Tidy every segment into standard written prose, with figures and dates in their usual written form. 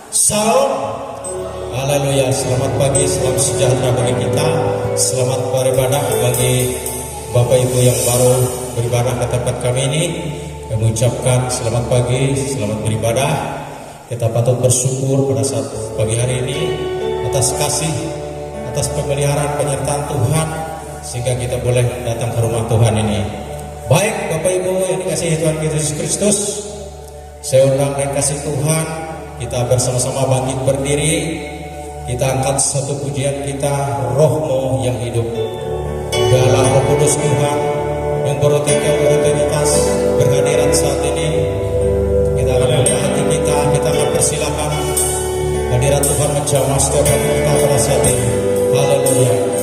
Salam, haleluya, selamat pagi, salam sejahtera bagi kita, selamat beribadah bagi Bapak Ibu yang baru beribadah ke tempat kami ini. Kami ucapkan selamat pagi, selamat beribadah. Kita patut bersyukur pada saat pagi hari ini atas kasih, atas pemeliharaan penyertaan Tuhan, sehingga kita boleh datang ke rumah Tuhan ini. Baik Bapak Ibu yang dikasihi Tuhan Yesus Kristus, saya undang dan kasih Tuhan, kita bersama-sama bangkit berdiri. Kita angkat satu pujian kita, Roh-Mu yang hidup. Biarlah Roh Kudus Tuhan yang berotoritas berhadiran saat ini. Kita akan melihat hati kita akan persilakan hadirat Tuhan menjamah setiap hati kita pada saat ini. Haleluya.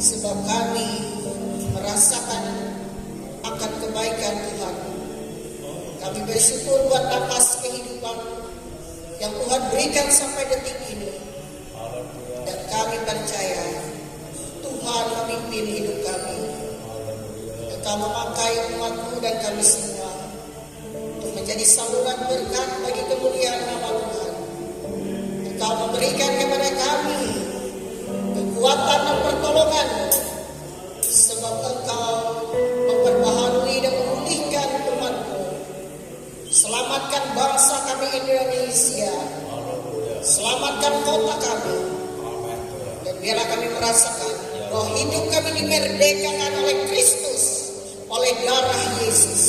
sebab kami merasakan akan kebaikan Tuhan. Kami bersyukur buat napas kehidupan yang Tuhan berikan sampai detik ini. Dan kami percaya Tuhan memimpin hidup kami. Engkau memakai umat-Mu dan kami semua untuk menjadi saluran berkat bagi kemuliaan nama Tuhan. Engkau memberikan kepada kami kekuatan dan pertolongan, sebab Engkau memperbaharui dan memulihkan umat-Mu. Selamatkan bangsa kami Indonesia, selamatkan kota kami, dan biarlah kami merasakan bahwa hidup kami dimerdekakan oleh Kristus, oleh darah Yesus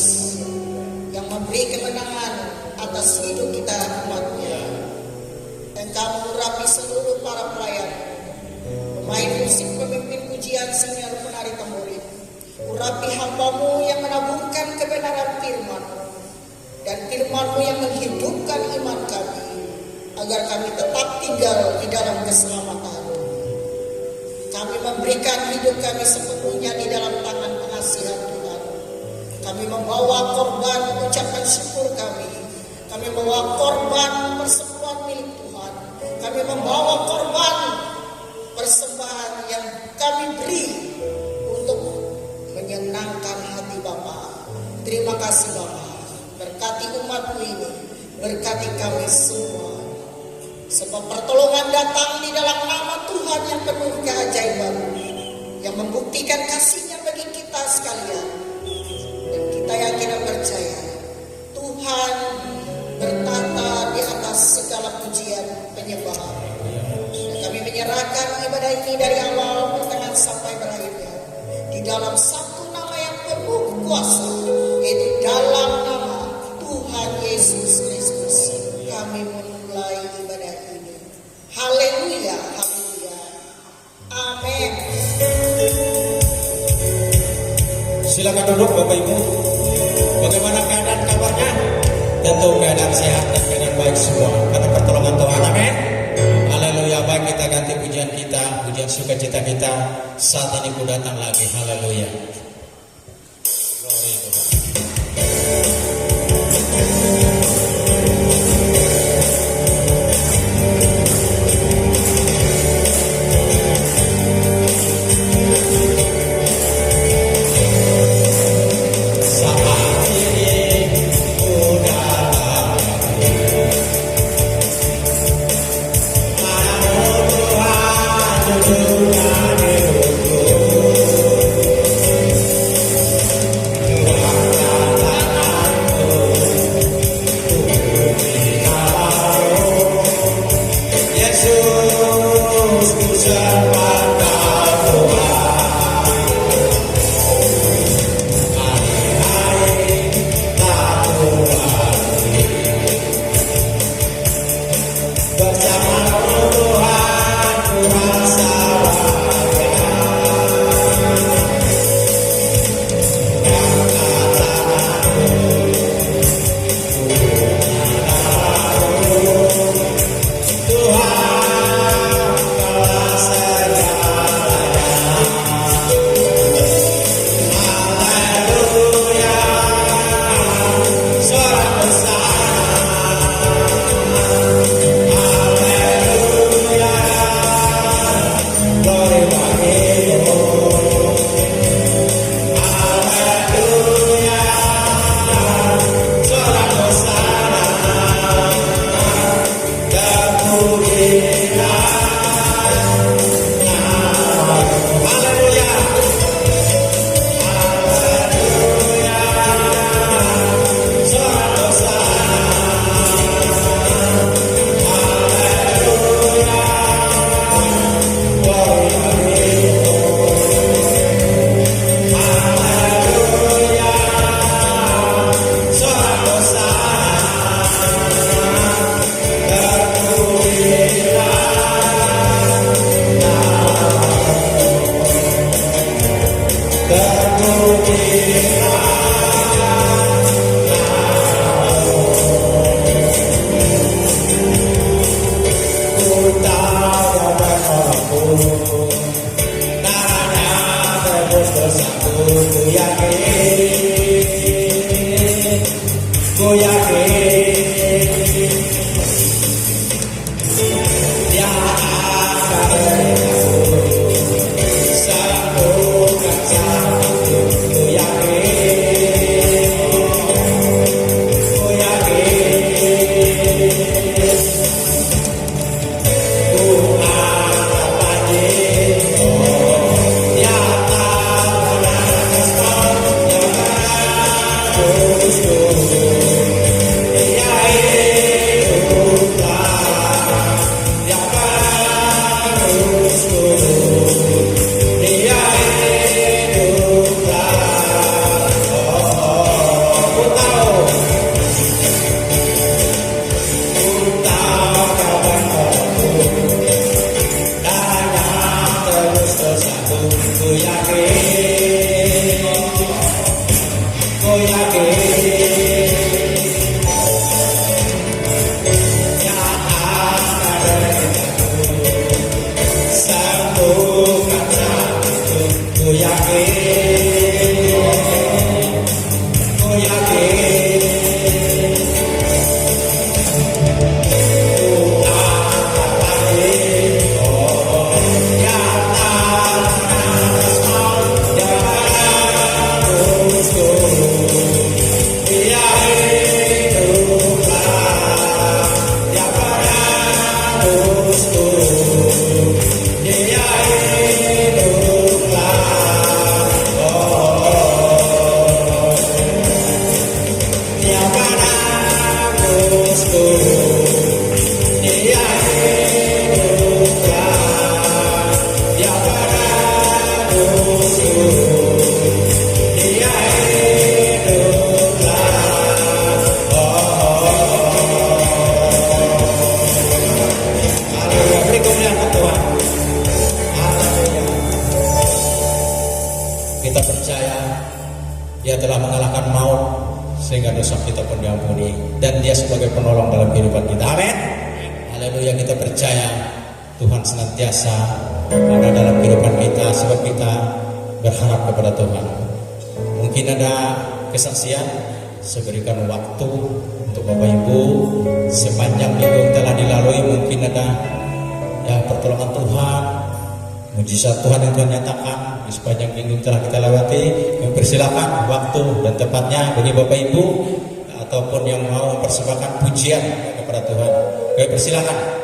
yang memberi kemenangan atas hidup kita umat-Nya. Engkau mengurapi seluruh para pelayan, pemain musik, pemimpin pujian, senior, penari tamborin. Urapi hamba-Mu yang menaburkan kebenaran firman, dan firman-Mu yang menghidupkan iman kami, agar kami tetap tinggal di dalam keselamatan. Kami memberikan hidup kami sepenuhnya di dalam tangan pengasihan Tuhan. Kami membawa korban ucapan syukur kami. Kami membawa korban persekutuan milik Tuhan. Kami membawa korban persembahan yang kami beri untuk menyenangkan hati Bapa. Terima kasih Bapa. Berkati umat-Mu ini, berkati kami semua. Sebab pertolongan datang di dalam nama Tuhan yang penuh keajaiban, yang membuktikan kasih-Nya bagi kita sekalian. Dan kita yakin dan percaya Tuhan bertata di atas segala pujian penyembahan. Dan kami menyerahkan ibadah ini dari awal pertengahan sampai berakhirnya di dalam satu nama yang penuh kuasa, yaitu dalam nama Tuhan Yesus Kristus. Kami memulai ibadah ini. Haleluya, haleluya. Amin. Silakan duduk Bapak Ibu. Bagaimana keadaan kabarnya? Tentu keadaan sehat dan keadaan baik semua karena pertolongan Tuhan. Amin. Haleluya. Baik, kita ganti pujian kita, pujian sukacita kita. Saat ini ku datang lagi. Haleluya. Glory Tuhan. dosaku. Ku yakin, ku yakin. Yang ada sembuhkan sakitku. Ku yakin, ku yakin. Kita percaya Dia telah mengalahkan maut sehingga dosa kita pun diampuni, dan Dia sebagai penolong dalam kehidupan kita. Amin. Haleluya. Kita percaya Tuhan senantiasa ada dalam kehidupan kita sebab kita berharap kepada Tuhan. Mungkin ada kesaksian, saya berikan waktu untuk Bapak Ibu sepanjang minggu yang telah dilalui. Mungkin ada pertolongan Tuhan, mujizat Tuhan yang Tuhan nyatakan di sepanjang minggu yang telah kita lewati. Kami persilakan waktu dan tempatnya bagi Bapak Ibu ataupun yang mau mempersembahkan pujian kepada Tuhan. Kami persilakan.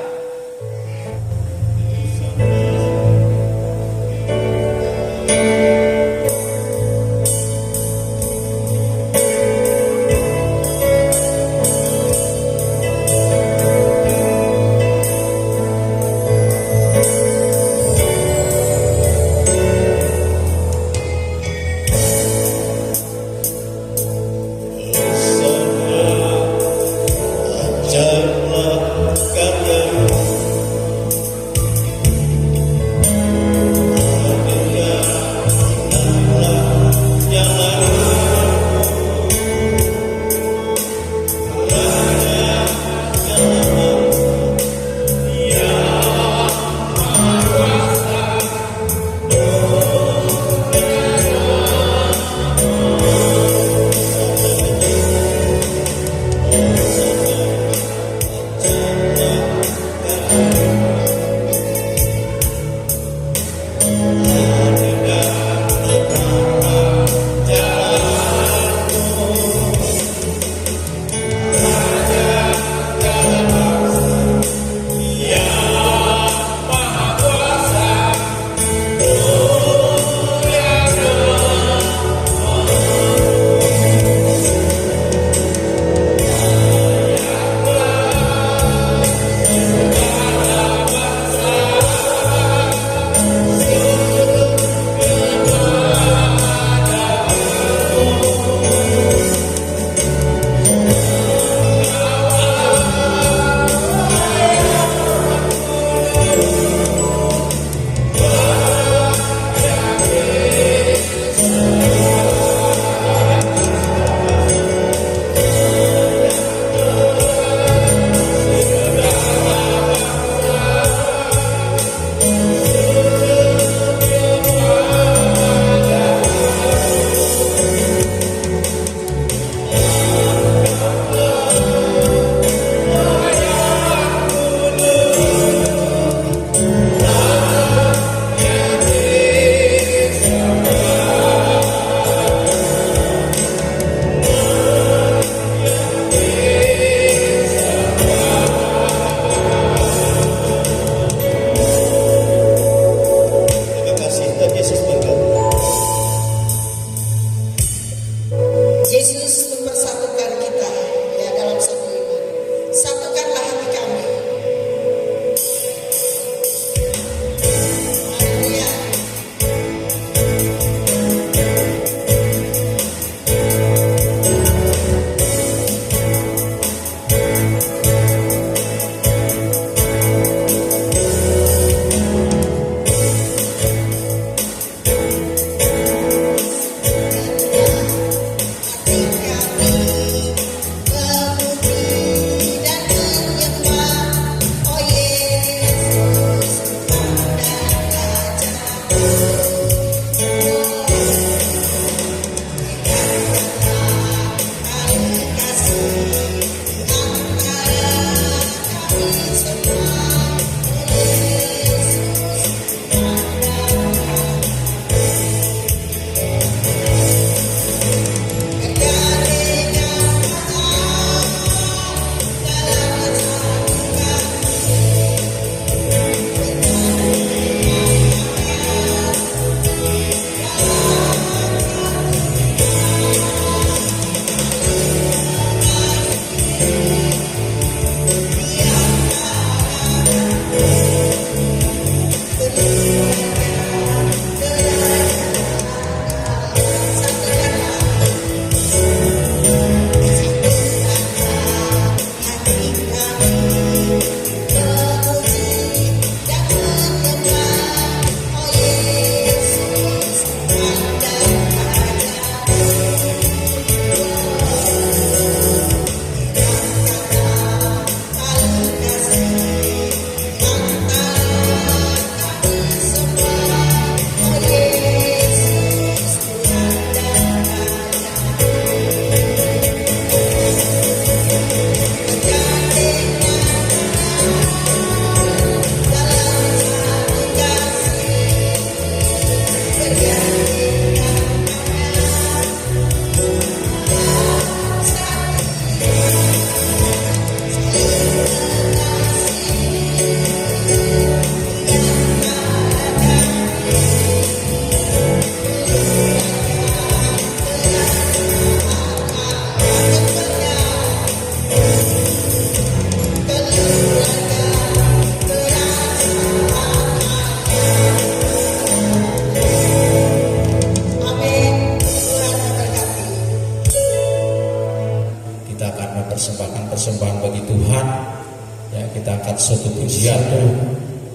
kita angkat suatu pujian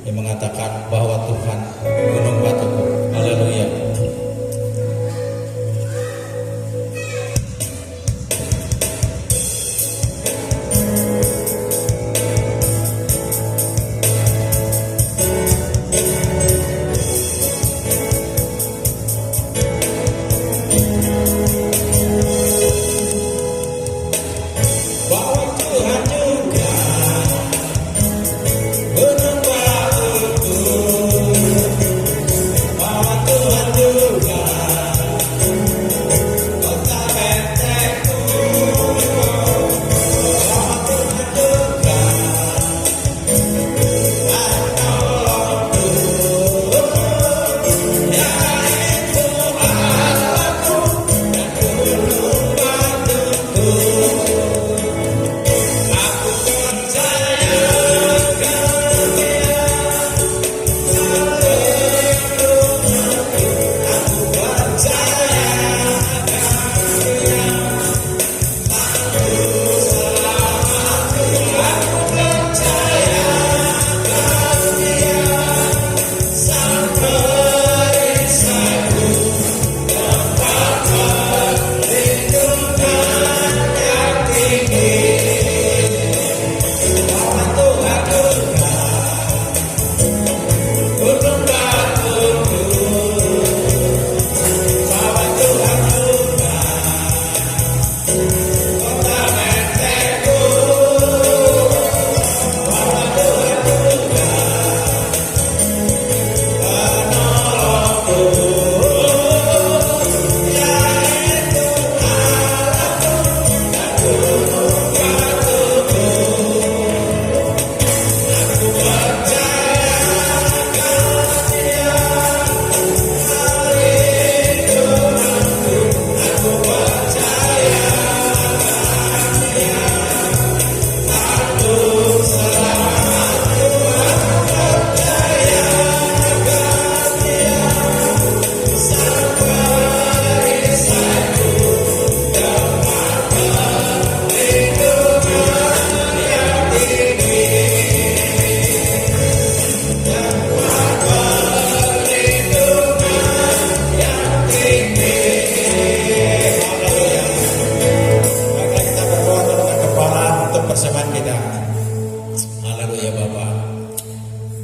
yang mengatakan bahwa Tuhan gunung batuku. Haleluya.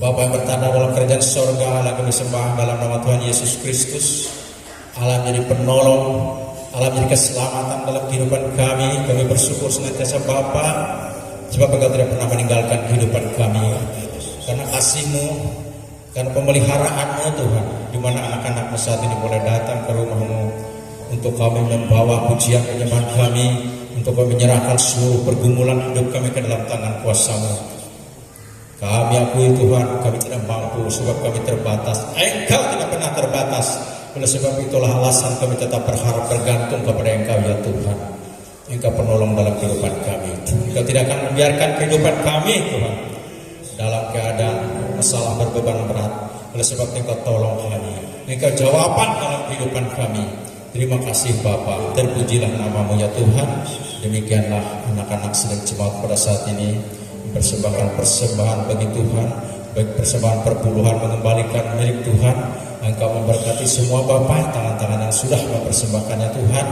Bapa yang bertanda dalam kerajaan sorga, Allah kami sembah dalam nama Tuhan Yesus Kristus. Allah menjadi penolong, Allah menjadi keselamatan dalam kehidupan kami. Kami bersyukur senantiasa Bapa, sebab Engkau tidak pernah meninggalkan kehidupan kami. Karena kasih-Mu, karena pemeliharaanmu Tuhan, di mana anak-anak-Mu saat ini boleh datang ke rumah-Mu untuk kami membawa pujian penyembahan kami, untuk kami menyerahkan seluruh pergumulan hidup kami ke dalam tangan kuasa-Mu. Kami akui Tuhan, kami tidak mampu sebab kami terbatas. Engkau tidak pernah terbatas. Oleh sebab itulah alasan kami tetap berharap bergantung kepada Engkau ya Tuhan. Engkau penolong dalam kehidupan kami. Engkau tidak akan membiarkan kehidupan kami Tuhan dalam keadaan masalah berbeban berat. Oleh sebab Engkau tolong kami, Engkau jawaban dalam kehidupan kami. Terima kasih Bapa, terpujilah nama-Mu ya Tuhan. Demikianlah anak-anak sedang jemaat pada saat ini persembahkan persembahan bagi Tuhan, baik persembahan perpuluhan mengembalikan milik Tuhan. Engkau memberkati semua Bapa, tangan-tangan yang sudah mempersembahkannya Tuhan.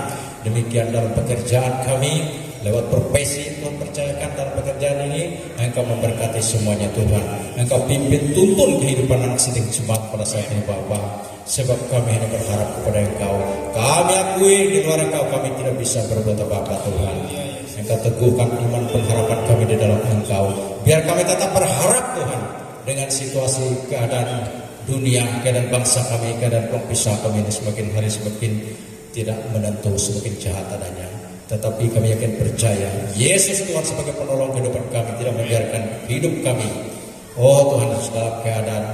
Demikian dalam pekerjaan kami, lewat profesi Tuhan percayakan dalam pekerjaan ini, Engkau memberkati semuanya Tuhan. Engkau pimpin tuntun kehidupan anak sedang jemaat pada saat ini Bapa. Sebab kami hanya berharap kepada Engkau. Kami akui di luar Engkau kami tidak bisa berbuat apa-apa Tuhan. Engkau teguhkan iman pengharapan kami di dalam Engkau. Biar kami tetap berharap Tuhan dengan situasi keadaan dunia, keadaan bangsa kami, keadaan pempisah kami ini semakin hari semakin tidak menentu, semakin jahat adanya. Tetapi kami yakin percaya Yesus Tuhan sebagai penolong kehidupan kami, tidak membiarkan hidup kami. Oh Tuhan, dalam keadaan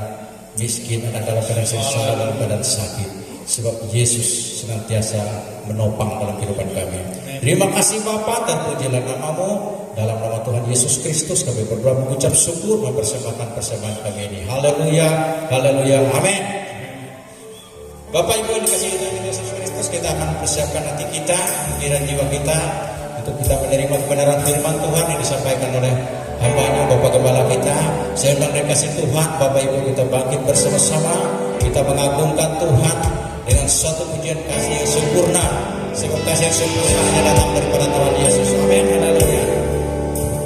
miskin, dalam keadaan sengsara, dalam keadaan sakit. Sebab Yesus senantiasa menopang dalam kehidupan kami. Terima kasih Bapa, terpujilah nama-Mu. Dalam nama Tuhan Yesus Kristus kami berdoa mengucap syukur mempersembahkan persembahan kami ini. Haleluya, haleluya, amin. Bapak Ibu yang dikasihi Tuhan Yesus Kristus, kita akan persiapkan hati kita, pikiran jiwa kita untuk kita menerima kebenaran firman Tuhan yang disampaikan oleh hambanya Bapak Gembala kita. Saya undang kasih Tuhan, Bapak Ibu kita bangkit bersama-sama, kita mengagungkan Tuhan dengan suatu pujian kasih yang sempurna. Sebab kasih yang sempurna hanya datang daripada Tuhan Yesus. Amin. Haleluya.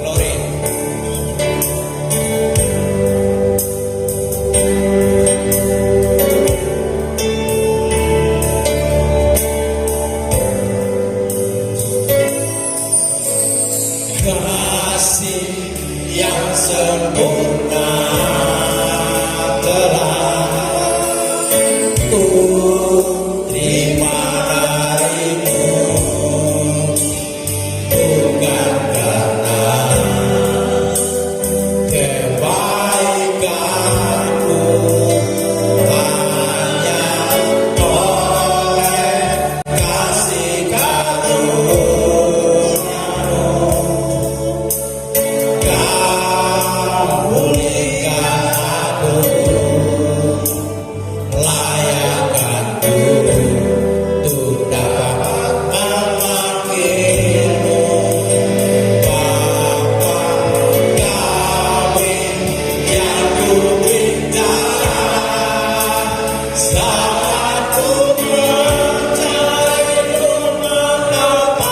Glory. Kasih yang sempurna telah ku terima darimu, bukan karena kebaikanku, hanya oleh kasih karunia-Mu Kau pulihkan aku, layakkanku untuk dapat memanggilmu Bapa kami yang ku minta. Saat ku mencarimu mendapatkan,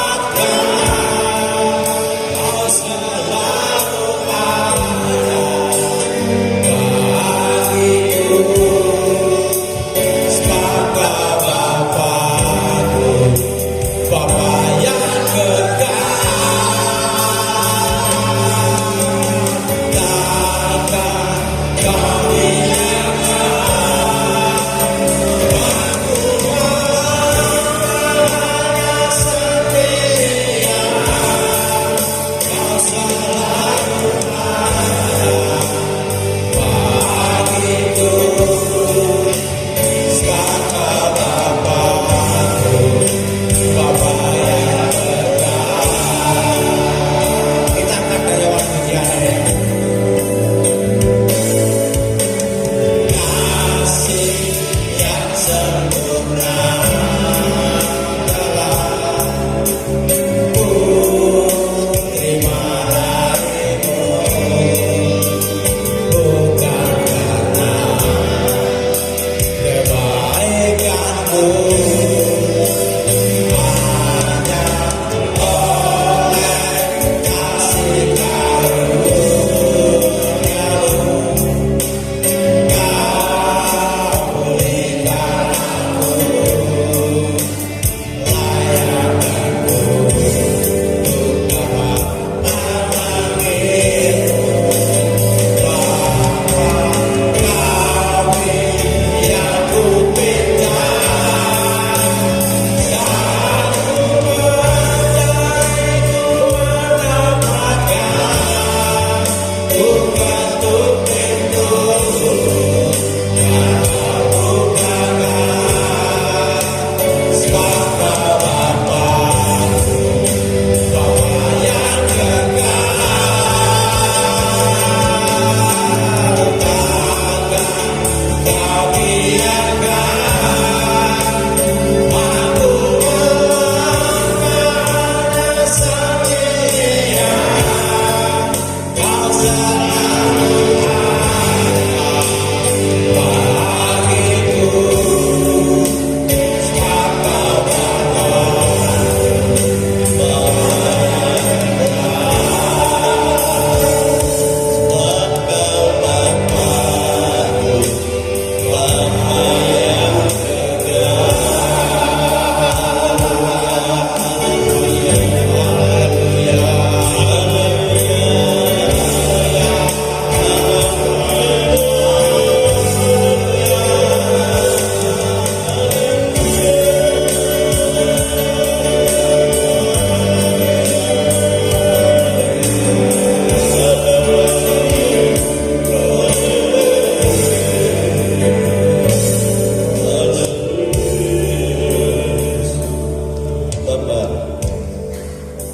Kau selalu ada bagiku sebagai Bapakku, Bapa yang kekal. Takkan Kau setia, Kau selalu bagiku sebagai Bapakku, Bapa yang kekal. Kita angkat karyawan pujiannya. Kasih yang sempurna telah ku terima darimu, bukan karena kebaikanku, hanya oleh kasih karunia-Mu Kau pulihkan aku, layakkanku untuk dapat memanggilmu Bapa kami yang ku pinta. Saat ku mencarimu mendapatkan, bukan untuk pintu yang Kau bukakan sebagai Bapakku, Bapa yang kekal. Takkan Kau biarkan aku melanggar setia, Kau selalu bagiku sebagai Bapa,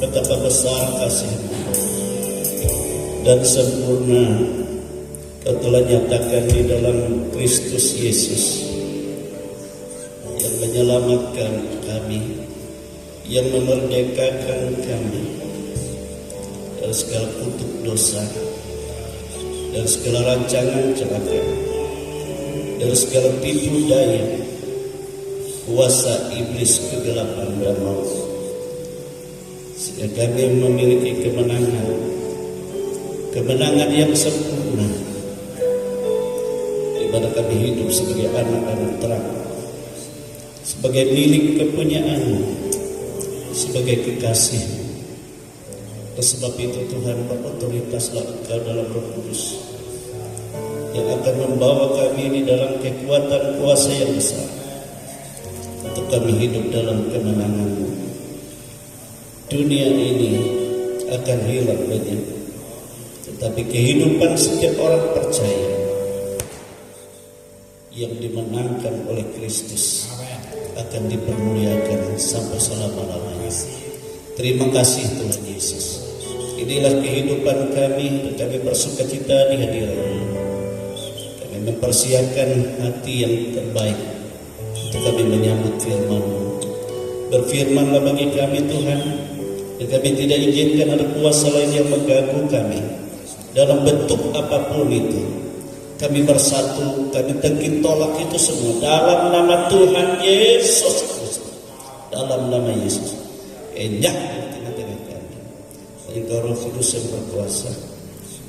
betapa besar kasih-Mu dan sempurna Kau telah nyatakan di dalam Kristus Yesus yang menyelamatkan kami, yang memerdekakan kami dari segala kutuk dosa, dari segala rancangan celaka, dari segala tipu daya kuasa iblis kegelapan dan maut, sehingga kami memiliki kemenangan yang sempurna, di mana kami hidup sebagai anak-anak terang, sebagai milik kepunyaan, sebagai kekasih. Oleh sebab itu Tuhan, otoritaslah Engkau dalam Roh Kudus yang akan membawa kami ini dalam kekuatan kuasa yang besar, untuk kami hidup dalam kemenangan-Mu. Dunia ini akan hilang banyak, tetapi kehidupan setiap orang percaya yang dimenangkan oleh Kristus akan dipermuliakan sampai selama-lamanya. Terima kasih Tuhan Yesus. Inilah kehidupan kami, dan kami bersukacita di hadirat-Mu. Kami mempersiapkan hati yang terbaik untuk kami menyambut firman-Mu. Berfirmanlah bagi kami Tuhan, dan kami tidak izinkan ada kuasa lain yang mengganggu kami dalam bentuk apapun itu. Kami bersatu, kami tengking tolak itu semua dalam nama Tuhan Yesus Kristus. Dalam nama Yesus. Enyah di tengah-tengah kami. Engkau Roh Kudus yang berkuasa.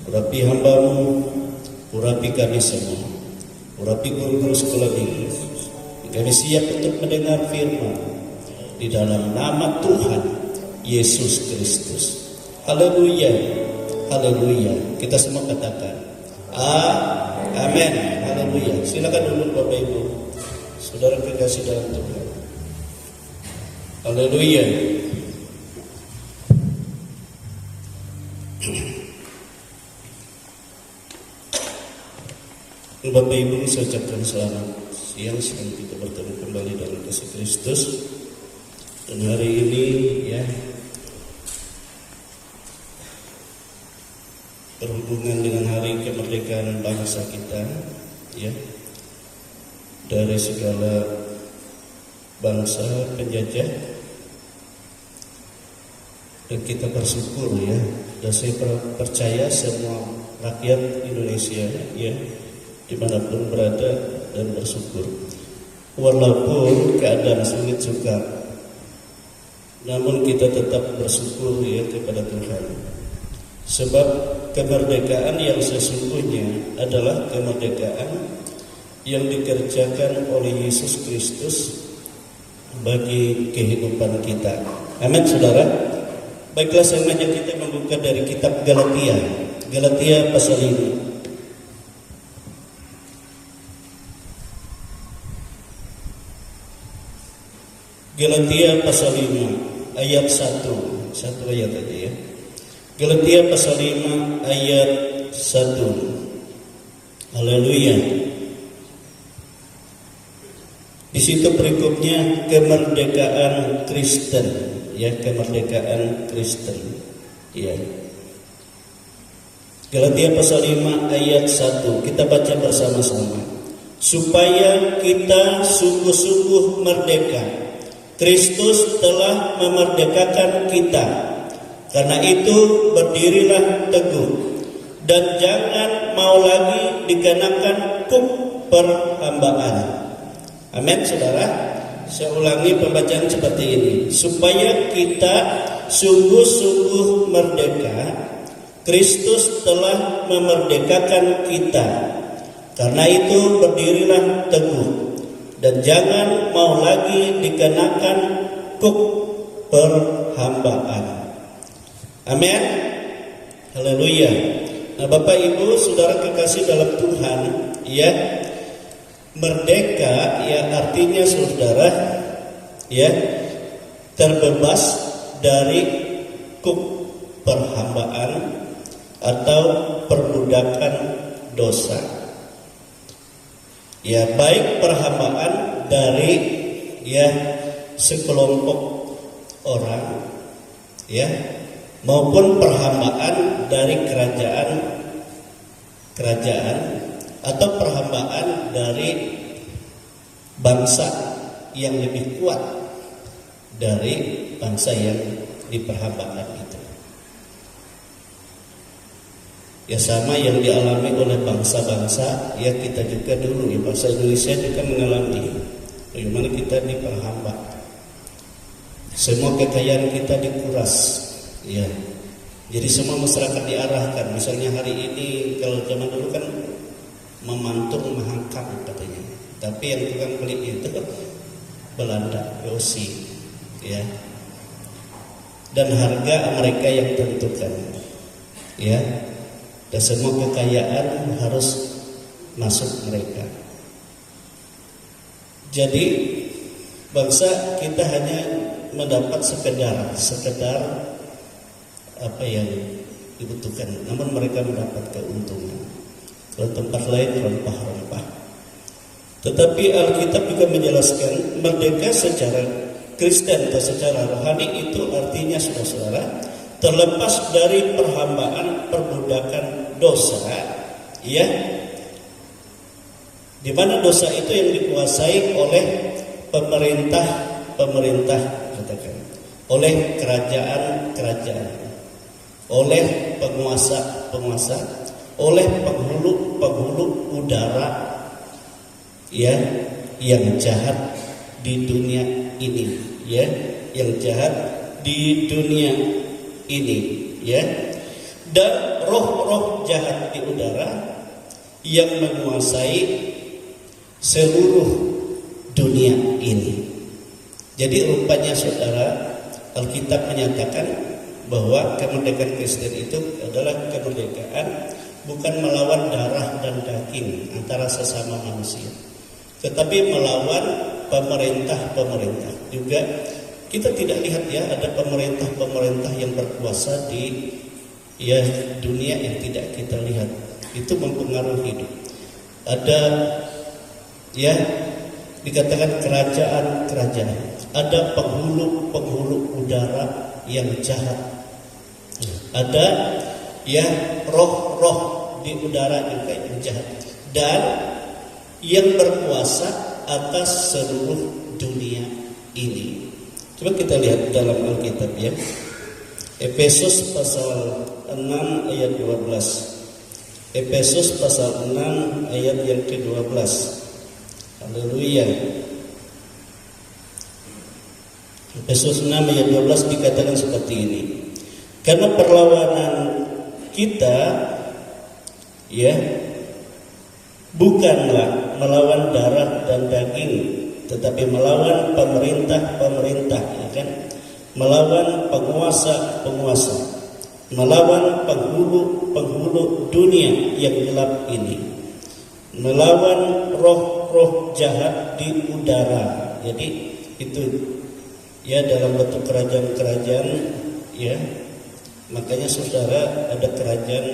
Urapi hamba-Mu, urapi kami semua. Urapi guru-guru sekolah minggu. Kami siap untuk mendengar firman di dalam nama Tuhan Yesus Kristus. Haleluya. Haleluya. Kita semua katakan amin. Haleluya. Silakan duduk Bapak Ibu, saudara kekasih dalam Tuhan. Haleluya. Bapak Ibu, saya ucapkan selamat siang. Sedang kita bertemu kembali dalam kasih Kristus. Dan hari ini ya, berhubungan dengan hari kemerdekaan bangsa kita, ya, dari segala bangsa penjajah, dan kita bersyukur ya, dan saya percaya semua rakyat Indonesia ya, dimanapun berada, dan bersyukur walaupun keadaan sulit sukar, namun kita tetap bersyukur ya kepada Tuhan. Sebab kemerdekaan yang sesungguhnya adalah kemerdekaan yang dikerjakan oleh Yesus Kristus bagi kehidupan kita. Amin saudara. Baiklah, saya mengajak kita membuka dari kitab Galatia. Galatia pasal 5. Galatia pasal 5 ayat 1. Satu ayat aja ya. Galatia pasal 5 ayat 1. Haleluya. Di situ berikutnya kemerdekaan Kristen, ya, kemerdekaan Kristen. Ya. Galatia pasal 5 ayat 1. Kita baca bersama-sama. Supaya kita sungguh-sungguh merdeka. Kristus telah memerdekakan kita. Karena itu berdirilah teguh, dan jangan mau lagi dikenakan kuk perhambaan. Amin saudara. Saya ulangi pembacaan seperti ini. Supaya kita sungguh-sungguh merdeka, Kristus telah memerdekakan kita. Karena itu berdirilah teguh, dan jangan mau lagi dikenakan kuk perhambaan. Amin. Haleluya. Nah, Bapak Ibu, saudara kekasih dalam Tuhan, ya, merdeka ya artinya saudara ya terbebas dari kuk perhambaan atau perbudakan dosa. Ya, baik perhambaan dari ya sekelompok orang ya, maupun perhambaan dari kerajaan atau perhambaan dari bangsa yang lebih kuat dari bangsa yang diperhambakan itu. Ya sama yang dialami oleh bangsa-bangsa, ya kita juga dulu ya bangsa Indonesia juga mengalami bagaimana kita diperhamba. Semua kekayaan kita dikuras, ya. Jadi semua masyarakat diarahkan. Misalnya hari ini kalau zaman dulu kan memantung mahakam katanya, tapi yang tukang beli itu Belanda, VOC, ya. Dan harga mereka yang tentukan, ya. Dan semua kekayaan harus masuk mereka. Jadi bangsa kita hanya mendapat sekedar apa yang dibutuhkan, namun mereka mendapat keuntungan. Kalau tempat lain rempah-rempah. Tetapi Alkitab juga menjelaskan merdeka secara Kristen atau secara rohani itu artinya saudara-saudara terlepas dari perhambaan perbudakan dosa, ya, di mana dosa itu yang dikuasai oleh pemerintah, katakan, oleh kerajaan, oleh penguasa, oleh penghulu udara, ya, yang jahat di dunia ini, ya, yang jahat di dunia ini, ya, dan roh-roh jahat di udara yang menguasai seluruh dunia ini. Jadi rupanya saudara, Alkitab menyatakan bahwa kemerdekaan Kristen itu adalah kemerdekaan bukan melawan darah dan daging antara sesama manusia, tetapi melawan pemerintah juga. Kita tidak lihat ya ada pemerintah yang berkuasa di dunia yang tidak kita lihat, itu mempengaruhi hidup. Ada ya dikatakan kerajaan, ada penghulu udara yang jahat, ada ya roh-roh di udara juga yang jahat, dan yang berkuasa atas seluruh dunia ini. Coba kita lihat dalam Alkitab ya. Efesus pasal 6 ayat 12. Efesus pasal 6 ayat yang ke-12. Haleluya. Efesus 6 ayat 12 dikatakan seperti ini. Karena perlawanan kita ya bukanlah melawan darah dan daging, tetapi melawan pemerintah, ya kan? Melawan penguasa, melawan penghulu dunia yang gelap ini, melawan roh-roh jahat di udara. Jadi itu ya dalam bentuk kerajaan-kerajaan, ya. Makanya saudara, ada kerajaan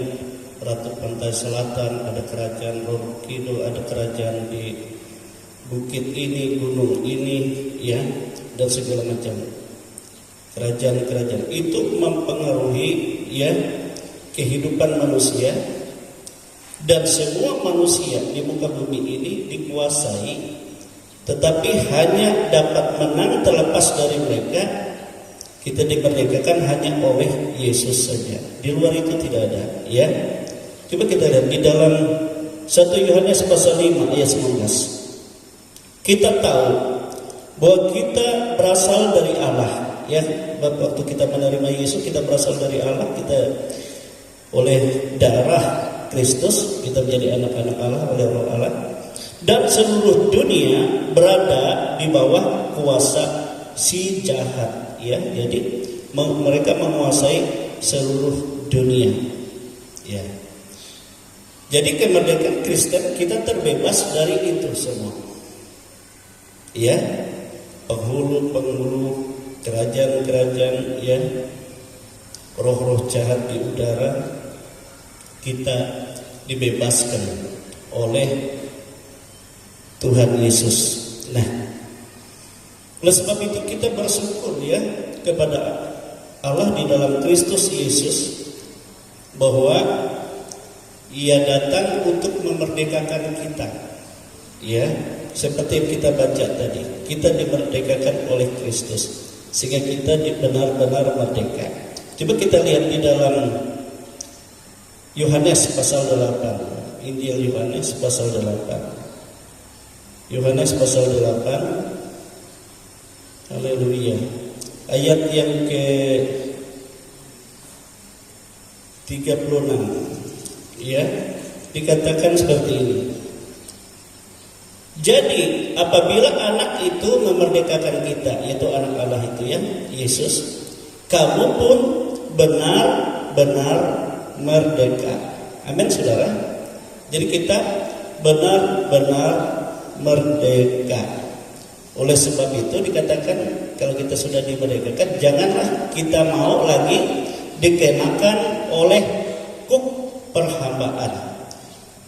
Ratu Pantai Selatan, ada kerajaan Roh Kidul, ada kerajaan di bukit ini, gunung ini, ya, dan segala macam kerajaan itu mempengaruhi ya kehidupan manusia, dan semua manusia di muka bumi ini dikuasai, tetapi hanya dapat menang terlepas dari mereka. Kita dimerdekakan hanya oleh Yesus saja, di luar itu tidak ada, ya. Coba kita lihat di dalam 1 Yohanes pasal 5 ayat 19. Kita tahu bahwa kita berasal dari Allah, ya. Waktu kita menerima Yesus, kita berasal dari Allah. Kita oleh darah Kristus kita menjadi anak-anak Allah oleh Roh Allah, dan seluruh dunia berada di bawah kuasa si jahat, ya. Jadi mereka menguasai seluruh dunia, ya. Jadi kemerdekaan Kristen kita terbebas dari itu semua, ya, penghulu, kerajaan, ya, roh-roh jahat di udara, kita dibebaskan oleh Tuhan Yesus. Nah, oleh sebab itu kita bersyukur ya kepada Allah di dalam Kristus Yesus bahwa Ia datang untuk memerdekakan kita, ya. Seperti yang kita baca tadi, kita dimerdekakan oleh Kristus sehingga kita benar-benar merdeka. Coba kita lihat di dalam Yohanes pasal 8. Injil Yohanes pasal 8. Yohanes pasal 8. Haleluya. Ayat yang ke 36. Ya, dikatakan seperti ini. Jadi apabila anak itu memerdekakan kita, yaitu anak Allah itu ya, Yesus, kamu pun benar-benar merdeka. Amin saudara. Jadi kita benar-benar merdeka. Oleh sebab itu dikatakan kalau kita sudah dimerdekakan, janganlah kita mau lagi dikenakan oleh kuk perhambaan.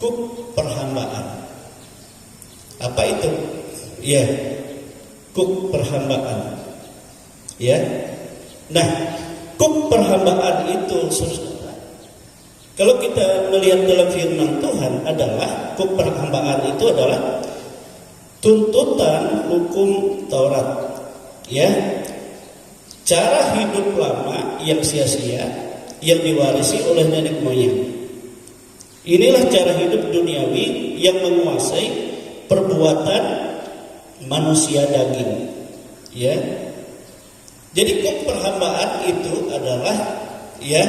Kuk perhambaan. Apa itu? Ya, kuk perhambaan. Ya. Nah, kuk perhambaan itu saudara, kalau kita melihat dalam firman Tuhan adalah kuk perhambaan itu adalah tuntutan hukum Taurat. Ya. Cara hidup lama yang sia-sia yang diwarisi oleh nenek moyang. Inilah cara hidup duniawi yang menguasai perbuatan manusia daging. Ya. Jadi kuk perhambaan itu adalah ya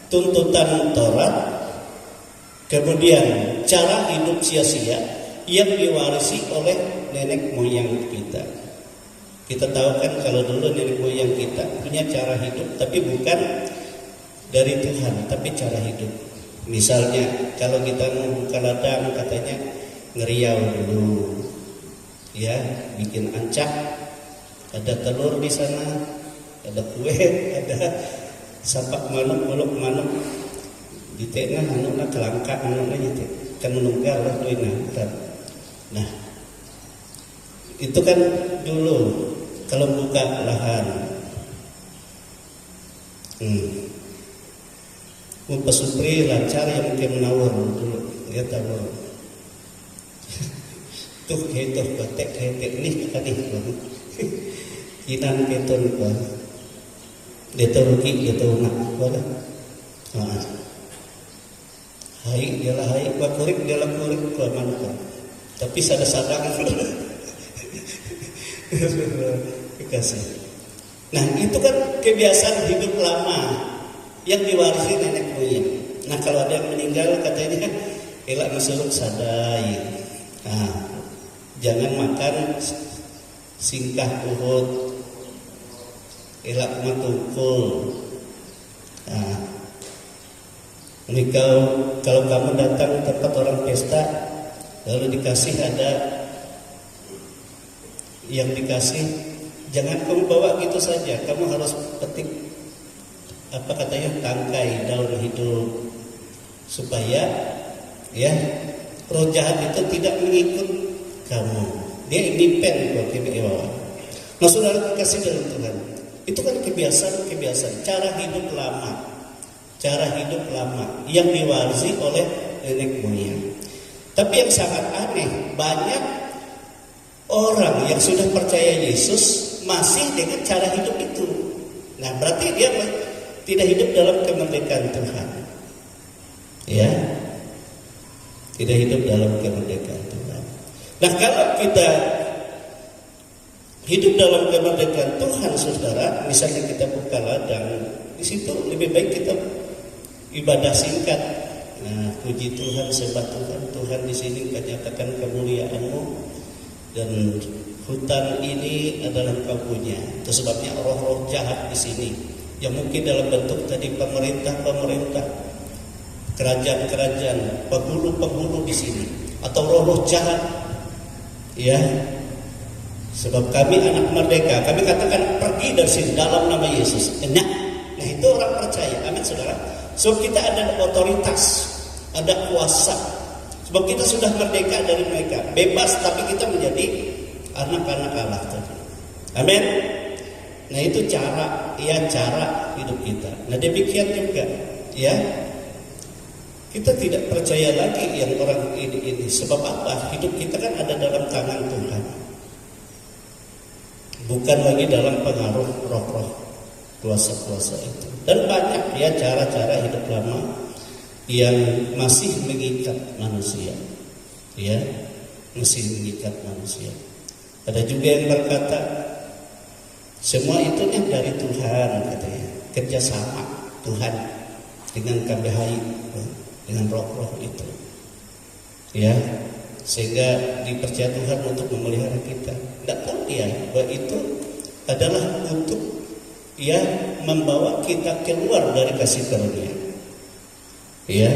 tuntutan Taurat, kemudian cara hidup sia-sia yang diwarisi oleh nenek moyang kita. Kita tahu kan kalau dulu nenek moyang kita punya cara hidup, tapi bukan dari Tuhan, tapi cara hidup. Misalnya kalau kita membuka ladang katanya ngeriau dulu, ya, bikin ancak, ada telur di sana, ada kue, ada sapak manuk di tengah manukna kelangka manukna gitu, kan menunggal lah duina. Nah, itu kan dulu kalau buka lahan, pesupri lancar yang mungkin menawar dulu, ya tahu. Tuh gitu batek ini tadi kinan beton ba deto rugi deto nak wala hai dia lah hai ba kurik dia lah kurik ko manuka tapi sada-sadang kasih. Nah itu kan kebiasaan hidup lama yang diwarisi nenek moyang. Nah kalau ada yang meninggal katanya elak masuluk sadai. Nah, jangan makan singkah uhud, elak matukul. Nah, kalau kamu datang ke tempat orang pesta, lalu dikasih ada yang dikasih, jangan kamu bawa gitu saja. Kamu harus petik apa katanya tangkai daun hidup supaya ya roh jahat itu tidak mengikut kamu. Dia independen buat kita. Nah saudara kasih dalam Tuhan, itu kan kebiasaan cara hidup lama yang diwarisi oleh nenek moyang. Tapi yang sangat aneh, banyak orang yang sudah percaya Yesus masih dengan cara hidup itu. Nah berarti dia tidak hidup dalam kemerdekaan Tuhan. Ya, tidak hidup dalam kemerdekaan Tuhan. Nah kalau kita hidup dalam kemerdekaan Tuhan, saudara, misalnya kita buka ladang, di situ lebih baik kita ibadah singkat. Nah, puji Tuhan, sembah Tuhan. Tuhan di sini Kau nyatakan kemuliaan-Mu dan hutan ini adalah Kau punya. Itu sebabnya roh-roh jahat di sini yang mungkin dalam bentuk tadi pemerintah, kerajaan, penghulu di sini atau roh-roh jahat. Ya, sebab kami anak merdeka, kami katakan pergi dari sini dalam nama Yesus. Nah itu orang percaya, amin saudara. Sebab kita ada otoritas, ada kuasa. Sebab kita sudah merdeka dari mereka, bebas, tapi kita menjadi anak-anak Allah tadi. Amin. Nah itu cara hidup kita. Nah demikian juga, ya. Kita tidak percaya lagi yang orang ini. Sebab apa? Hidup kita kan ada dalam tangan Tuhan. Bukan lagi dalam pengaruh roh-roh kuasa-kuasa itu. Dan banyak ya cara-cara hidup lama. yang masih mengikat manusia, ya, masih mengikat manusia. Ada juga yang berkata semua itu dari Tuhan, katanya, kerjasama Tuhan dengan KBHI, dengan roh-roh itu, ya, sehingga dipercaya Tuhan untuk memelihara kita. Tidak tahu dia bahwa itu adalah untuk, ya, membawa kita keluar dari kasih karunia. Ya,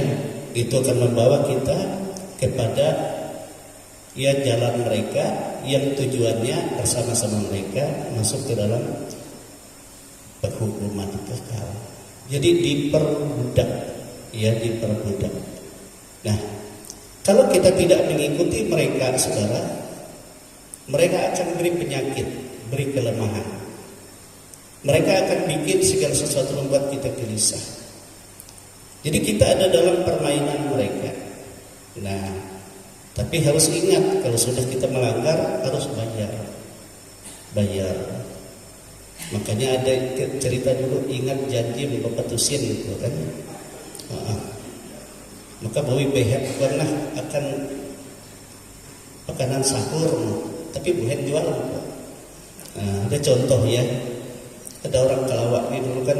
itu akan membawa kita kepada, ya, jalan mereka yang tujuannya bersama-sama mereka masuk ke dalam penghukuman kekal. Jadi diperbudak, ya, diperbudak. Nah, kalau kita tidak mengikuti mereka, saudara, mereka akan beri penyakit, beri kelemahan. Mereka akan bikin segala sesuatu membuat kita gelisah. Jadi kita ada dalam permainan mereka. Nah, tapi harus ingat, kalau sudah kita melanggar harus bayar. Makanya ada cerita dulu, ingat janji Bapak Tusin gitu kan. Maka Bawi Behek pernah akan makanan sahur, tapi bukan jual. Nah, ada contoh, ya. Ada orang Kalawak ini dulu kan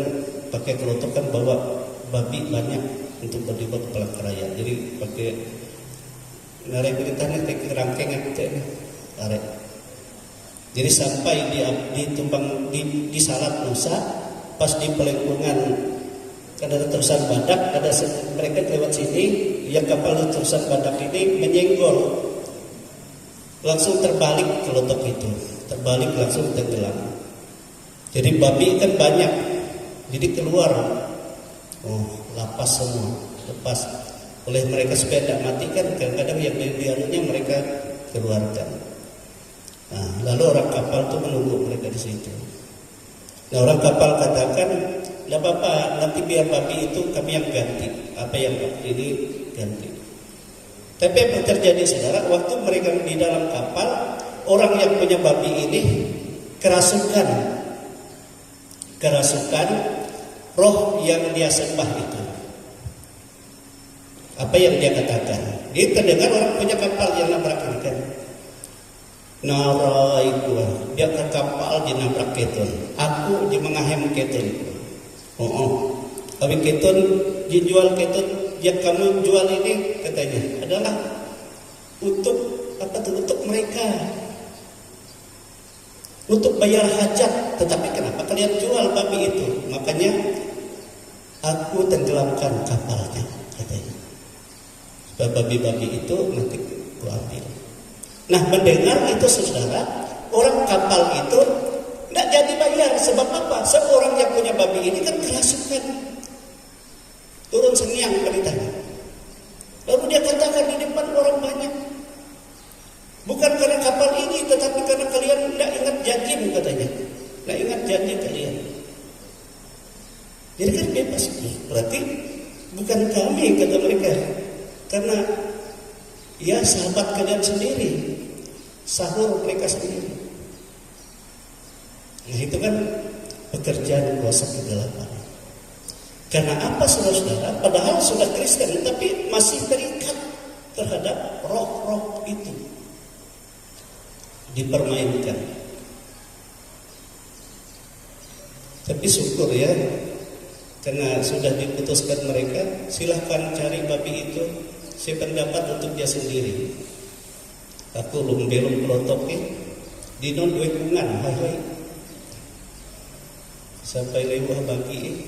pakai kelotok kan bawa babi banyak untuk berdibat ke Palangkaraya. Jadi pakai ngarai beritanya kayak kerangkeng gitu, tarik. Jadi sampai di tumpang di Salat Nusa, pas di pelengkungan kan ada terusan badak, ada mereka lewat sini, yang kapal terusan badak ini menyenggol, langsung terbalik kelotok itu, terbalik langsung tenggelam. Jadi babi kan banyak, jadi keluar. Lapas semua, lepas oleh mereka supaya tidak mati kan, kadang-kadang yang dianunya mereka keluarkan. Nah, lalu orang kapal itu menunggu mereka di situ. Nah, orang kapal katakan, tidak apa-apa, nanti biar babi itu kami yang ganti, apa yang ini ganti. Tapi apa terjadi, saudara? Waktu mereka di dalam kapal, orang yang punya babi ini kerasukan roh yang dia sembah itu. Apa yang dia katakan? Dia terdengar orang punya kapal yang nabrak ini kan. Naraiku, dia ke kapal di nabrak ketun. Aku di mengahem ketun. Tapi ketun dijual ketun, yang kamu jual ini katanya adalah untuk apa tuh? Untuk mereka. Untuk bayar hajat. Tetapi kenapa kalian jual babi itu? Makanya aku tenggelamkan kapalnya, katanya. Supaya babi-babi itu nanti aku ambil. Nah, mendengar itu, saudara, orang kapal itu tidak jadi bayar. Sebab apa? Seorang yang punya babi ini kan kerasukan, turun sengiang beritanya. Lalu dia katakan di depan orang banyak, bukan karena kapal ini, tetapi karena kalian tidak ingat janji, katanya. Tidak ingat janji kalian. Jadi kan bebas. Berarti bukan kami, kata mereka. Karena ya sahabat kalian sendiri, sahur mereka sendiri. Nah, itu kan pekerjaan kuasa kegelapan. Karena apa, saudara-saudara? Padahal sudah Kristen, tapi masih terikat terhadap roh-roh itu. Dipermainkan. Tapi syukur, ya, karena sudah diputuskan mereka, silahkan cari babi itu. Saya pendapat untuk dia sendiri. Aku belum pelotoknya di non duekungan, hai sampai lewat bagi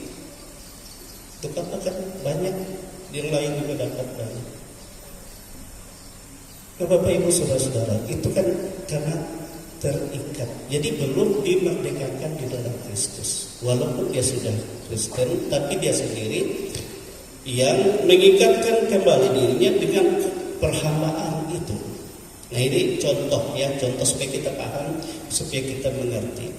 itu kan banyak, yang lain juga dapat banyak. Nah, Bapak Ibu saudara-saudara, itu kan karena terikat. Jadi belum dimerdekakan di dalam Kristus. Walaupun dia sudah Kristen, tapi dia sendiri yang mengikatkan kembali dirinya dengan perhambaan itu. Nah, ini contoh, ya, contoh supaya kita paham, supaya kita mengerti.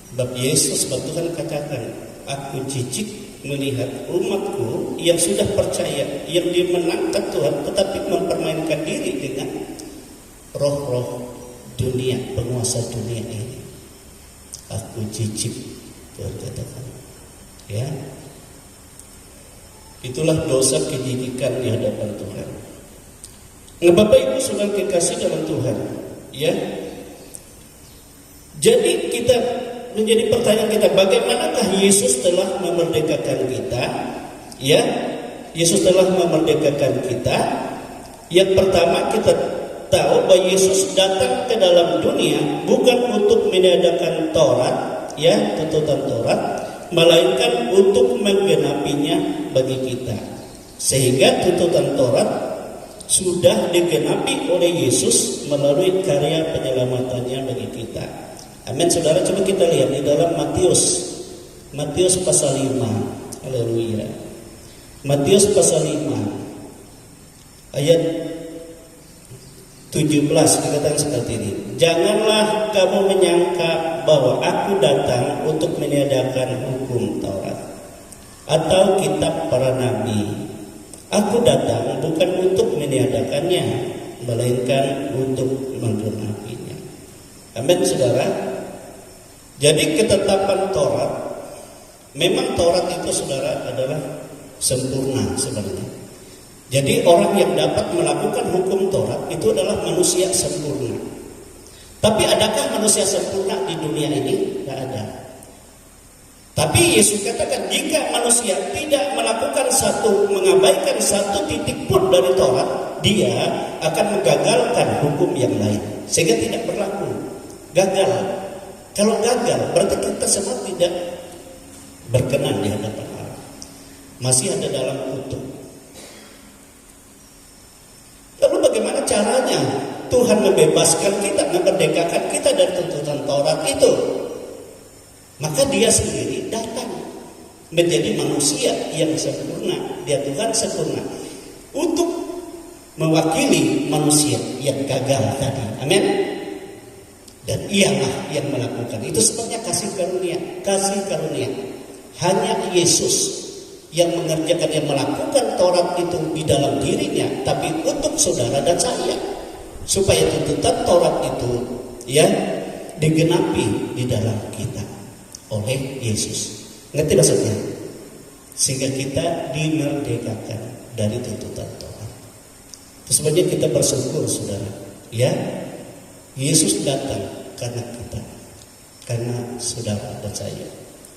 Sebab Yesus, sebab Tuhan katakan, aku jijik melihat umatku yang sudah percaya, yang dimenangkan Tuhan, tetapi mempermainkan diri dengan roh-roh dunia, penguasa dunia ini. Aku jijik, Tuhan katakan. Ya. Itulah dosa kejijikan di hadapan Tuhan. Nah, Bapak Ibu Saudara kekasih dalam Tuhan, ya. Jadi kita menjadi pertanyaan kita, bagaimanakah Yesus telah memerdekakan kita? Ya, Yesus telah memerdekakan kita. Yang pertama, kita tahu bahwa Yesus datang ke dalam dunia bukan untuk meniadakan Taurat, ya, tuntutan Taurat, melainkan untuk menggenapinya bagi kita. Sehingga tuntutan Taurat sudah digenapi oleh Yesus melalui karya penyelamatannya bagi kita. Amin. Saudara, coba kita lihat di dalam Matius pasal 5. Haleluya. Matius pasal 5 ayat 17 dikatakan seperti ini. Janganlah kamu menyangka bahwa aku datang untuk meniadakan hukum Taurat atau kitab para nabi. Aku datang bukan untuk meniadakannya, melainkan untuk menggenapinya. Amin, saudara. Jadi ketetapan Taurat, memang Taurat itu, saudara, adalah sempurna sebenarnya. Jadi orang yang dapat melakukan hukum Taurat itu adalah manusia sempurna. Tapi adakah manusia sempurna di dunia ini? Tidak ada. Tapi Yesus katakan, jika manusia tidak melakukan mengabaikan satu titik pun dari Taurat, dia akan menggagalkan hukum yang lain, sehingga tidak berlaku. Gagal. Kalau gagal, berarti kita semua tidak berkenan di hadapan Allah. Masih ada dalam kutuk. Lalu bagaimana caranya Tuhan membebaskan kita, memerdekakan kita dari tuntutan Taurat itu? Maka dia sendiri datang menjadi manusia yang sempurna. Dia Tuhan sempurna untuk mewakili manusia yang gagal tadi. Amin. Dan ialah yang melakukan. Itu sebabnya kasih karunia. Kasih karunia. Hanya Yesus yang mengerjakan, yang melakukan Taurat itu di dalam dirinya, tapi untuk saudara dan saya, supaya tuntutan Taurat itu, ya, digenapi di dalam kita oleh Yesus. Ngerti maksudnya? Sehingga kita dimerdekakan dari tuntutan Taurat. Itu sebabnya kita bersyukur, saudara, ya. Yesus datang karena kita, karena saudara dan saya,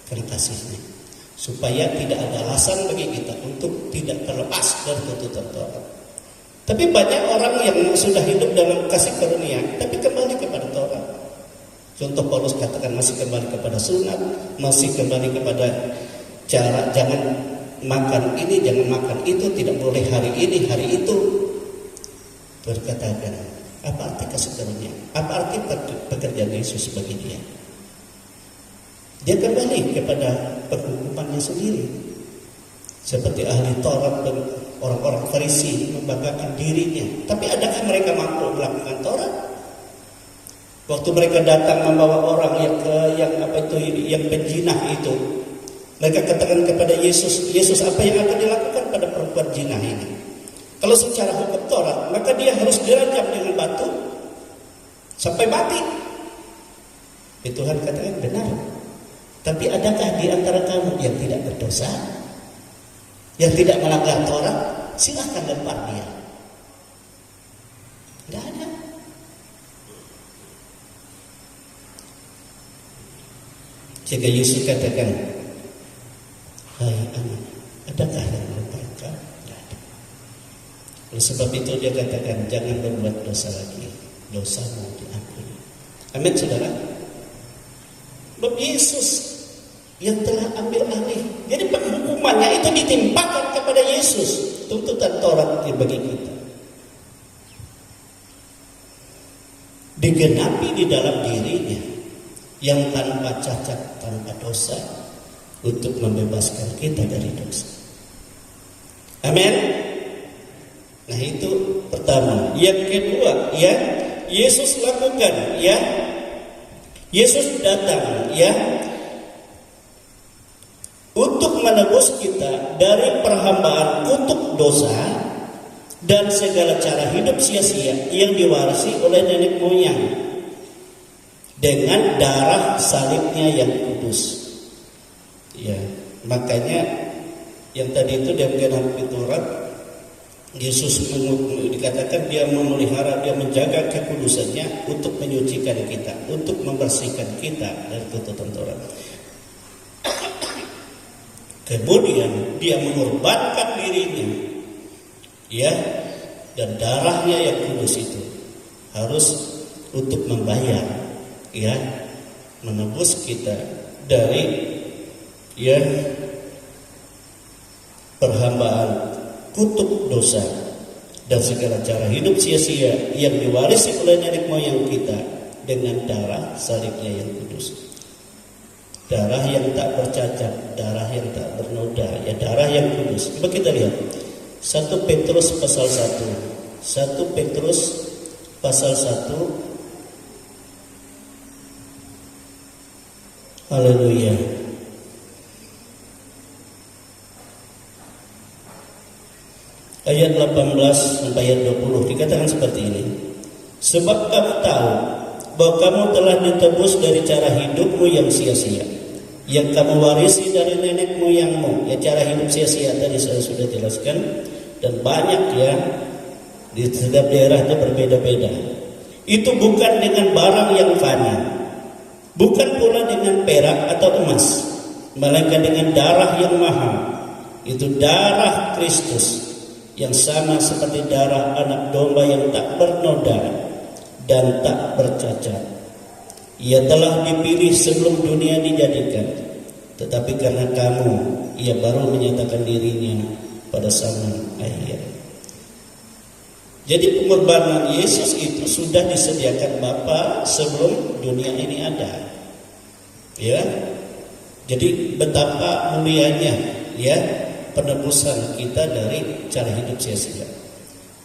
karena kasihnya, supaya tidak ada alasan bagi kita untuk tidak terlepas dari tuntutan Taurat. Tapi banyak orang yang sudah hidup dalam kasih karunia, tapi kembali kepada Taurat. Contoh Paulus katakan masih kembali kepada sunat, masih kembali kepada cara jangan makan ini, jangan makan itu, tidak boleh hari ini, hari itu. Berkatakan, apa arti kasih karunia? Apa arti pekerjaan Yesus bagi dia? Dia kembali kepada penghukumannya sendiri. Seperti ahli Taurat dan orang-orang Farisi membanggakan dirinya. Tapi adakah mereka mampu melakukan Taurat? Waktu mereka datang membawa orang yang penjinah itu, mereka katakan kepada Yesus, Yesus, apa yang akan dilakukan pada perempuan jinah ini? Kalau secara hukum Taurat, maka dia harus dirajam dengan batu sampai mati. Tuhan katakan benar. Tapi adakah di antara kamu yang tidak berdosa, yang tidak melanggar Taurat? Silahkan lempar dia. Tidak ada. Jika Yesus katakan, hai anak, adakah yang melempar kau? Tidak ada. Oleh sebab itu dia katakan, jangan berbuat dosa lagi, dosamu diampuni. Amin, saudara. Sebab Yesus yang telah ambil alih. Jadi penghukumannya itu ditimpakan kepada Yesus. Tuntutan Taurat bagi kita digenapi di dalam dirinya yang tanpa cacat, tanpa dosa, untuk membebaskan kita dari dosa. Amin. Nah, itu pertama. Yang kedua, ya, Yesus lakukan, ya. Yesus datang, ya, untuk menebus kita dari perhambaan kutuk dosa dan segala cara hidup sia-sia yang diwarisi oleh nenek moyang dengan darah salibnya yang kudus. Ya, makanya Yang tadi itu dia menggenap Taurat. Yesus dikatakan dia memelihara, dia menjaga kekudusannya untuk menyucikan kita, untuk membersihkan kita dari tuntutan Taurat. Kemudian dia mengorbankan dirinya, ya, dan darahnya yang kudus itu harus untuk membayar, ya, menebus kita dari, ya, perhambaan kutuk dosa dan segala cara hidup sia-sia yang diwarisi oleh nenek moyang kita dengan darah salibnya yang kudus, darah yang tak bercacat, darah yang tak bernoda, ya, darah yang kudus. Coba kita lihat 1 Petrus pasal 1. 1 Petrus pasal 1. Haleluya. Ayat 18 sampai ayat 20 dikatakan seperti ini. Sebab kamu tahu bahwa kamu telah ditebus dari cara hidupmu yang sia-sia, yang kamu warisi dari nenek moyangmu. Ya, cara hidup sia-sia tadi saya sudah jelaskan, dan banyak, ya, di setiap daerahnya berbeda-beda. Itu bukan dengan barang yang fana, bukan pula dengan perak atau emas, melainkan dengan darah yang mahal. Itu darah Kristus, yang sama seperti darah anak domba yang tak bernoda dan tak bercacat. Ia telah dipilih sebelum dunia dijadikan, tetapi karena kamu, ia baru menyatakan dirinya pada zaman akhir. Jadi pengorbanan Yesus itu sudah disediakan Bapa sebelum dunia ini ada, ya. Jadi betapa mulianya, ya, penebusan kita dari cara hidup sia-sia.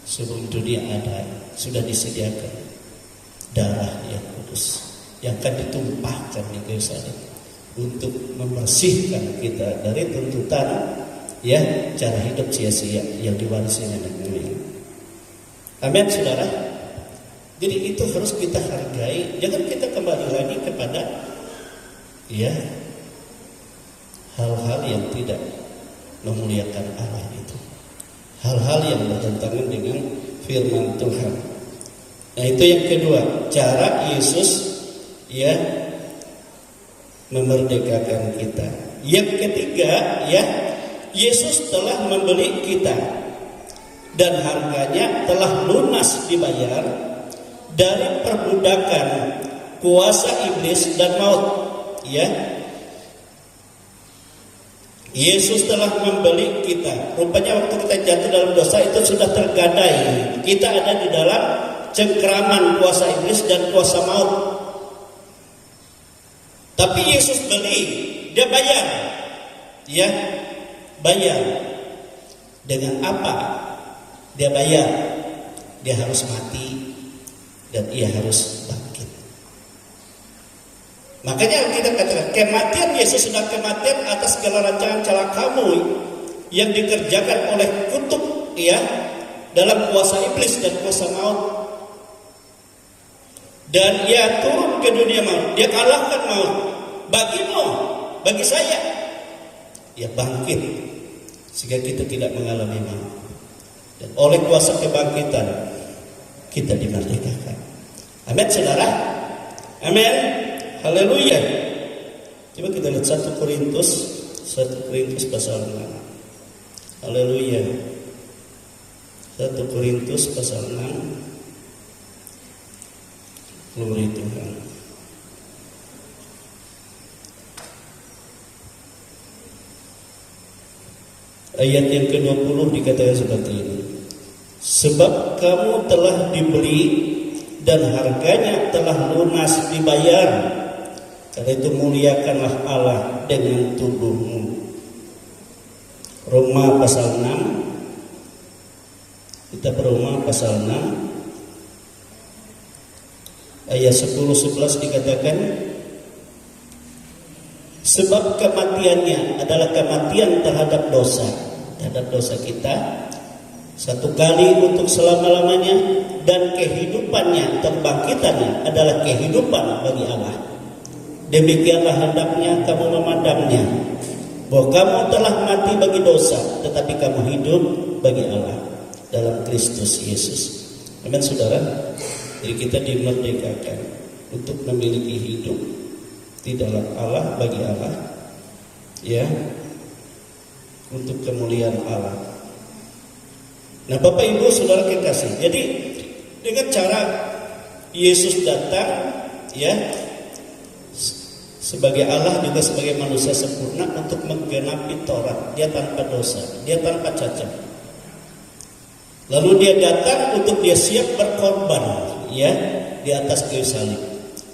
Sebelum dunia ada, sudah disediakan darah yang kudus yang akan ditumpahkan di kayu salib untuk membersihkan kita dari tuntutan, ya, cara hidup sia-sia yang diwarisi nenek moyang. Amin, saudara. Jadi itu harus kita hargai. Jangan kita kembali lagi kepada, ya, hal-hal yang tidak memuliakan Allah itu, hal-hal yang bertentangan dengan firman Tuhan. Nah, itu yang kedua, cara Yesus, ya, memerdekakan kita. Yang ketiga, ya, Yesus telah membeli kita dan harganya telah lunas dibayar dari perbudakan kuasa iblis dan maut, ya. Yesus telah membeli kita. Rupanya waktu kita jatuh dalam dosa itu sudah tergadai. Kita ada di dalam cengkraman kuasa iblis dan kuasa maut. Tapi Yesus beli, dia bayar. Ya, bayar. Dengan apa? Dia bayar. Dia harus mati dan ia harus bangkit. Makanya kita katakan kematian Yesus sudah kematian atas segala rancangan celakamu yang dikerjakan oleh kutuk, ya, dalam kuasa iblis dan kuasa maut. Dan ia turun ke dunia maut, dia kalahkan maut. Bagimu, bagi saya, ia bangkit sehingga kita tidak mengalami maut. Dan oleh kuasa kebangkitan kita dimerdekakan. Amin, saudara. Amin. Haleluya. Coba kita lihat 1 Korintus pasal 6. Haleluya. 1 Korintus pasal 6. Glory Tuhan. Ayat yang ke-20 dikatakan seperti ini. Sebab kamu telah dibeli dan harganya telah lunas dibayar. Karena itu muliakanlah Allah dengan tubuhmu. Roma pasal 6. Kita Roma pasal 6 ayat 10-11 dikatakan, sebab kematiannya adalah kematian terhadap dosa kita satu kali untuk selama-lamanya, dan kehidupannya, kebangkitannya adalah kehidupan bagi Allah. Demikianlah hendaknya kamu memandangnya. bahwa kamu telah mati bagi dosa, tetapi kamu hidup bagi Allah dalam Kristus Yesus. Amin saudara. Jadi kita dimerdekakan untuk memiliki hidup di dalam Allah, bagi Allah, ya, untuk kemuliaan Allah. Nah Bapak Ibu Saudara kekasih, jadi dengan cara Yesus datang, ya, sebagai Allah juga sebagai manusia sempurna untuk menggenapi Taurat. Dia tanpa dosa, dia tanpa cacat. Lalu dia datang untuk dia siap berkorban, ya, di atas kayu salib,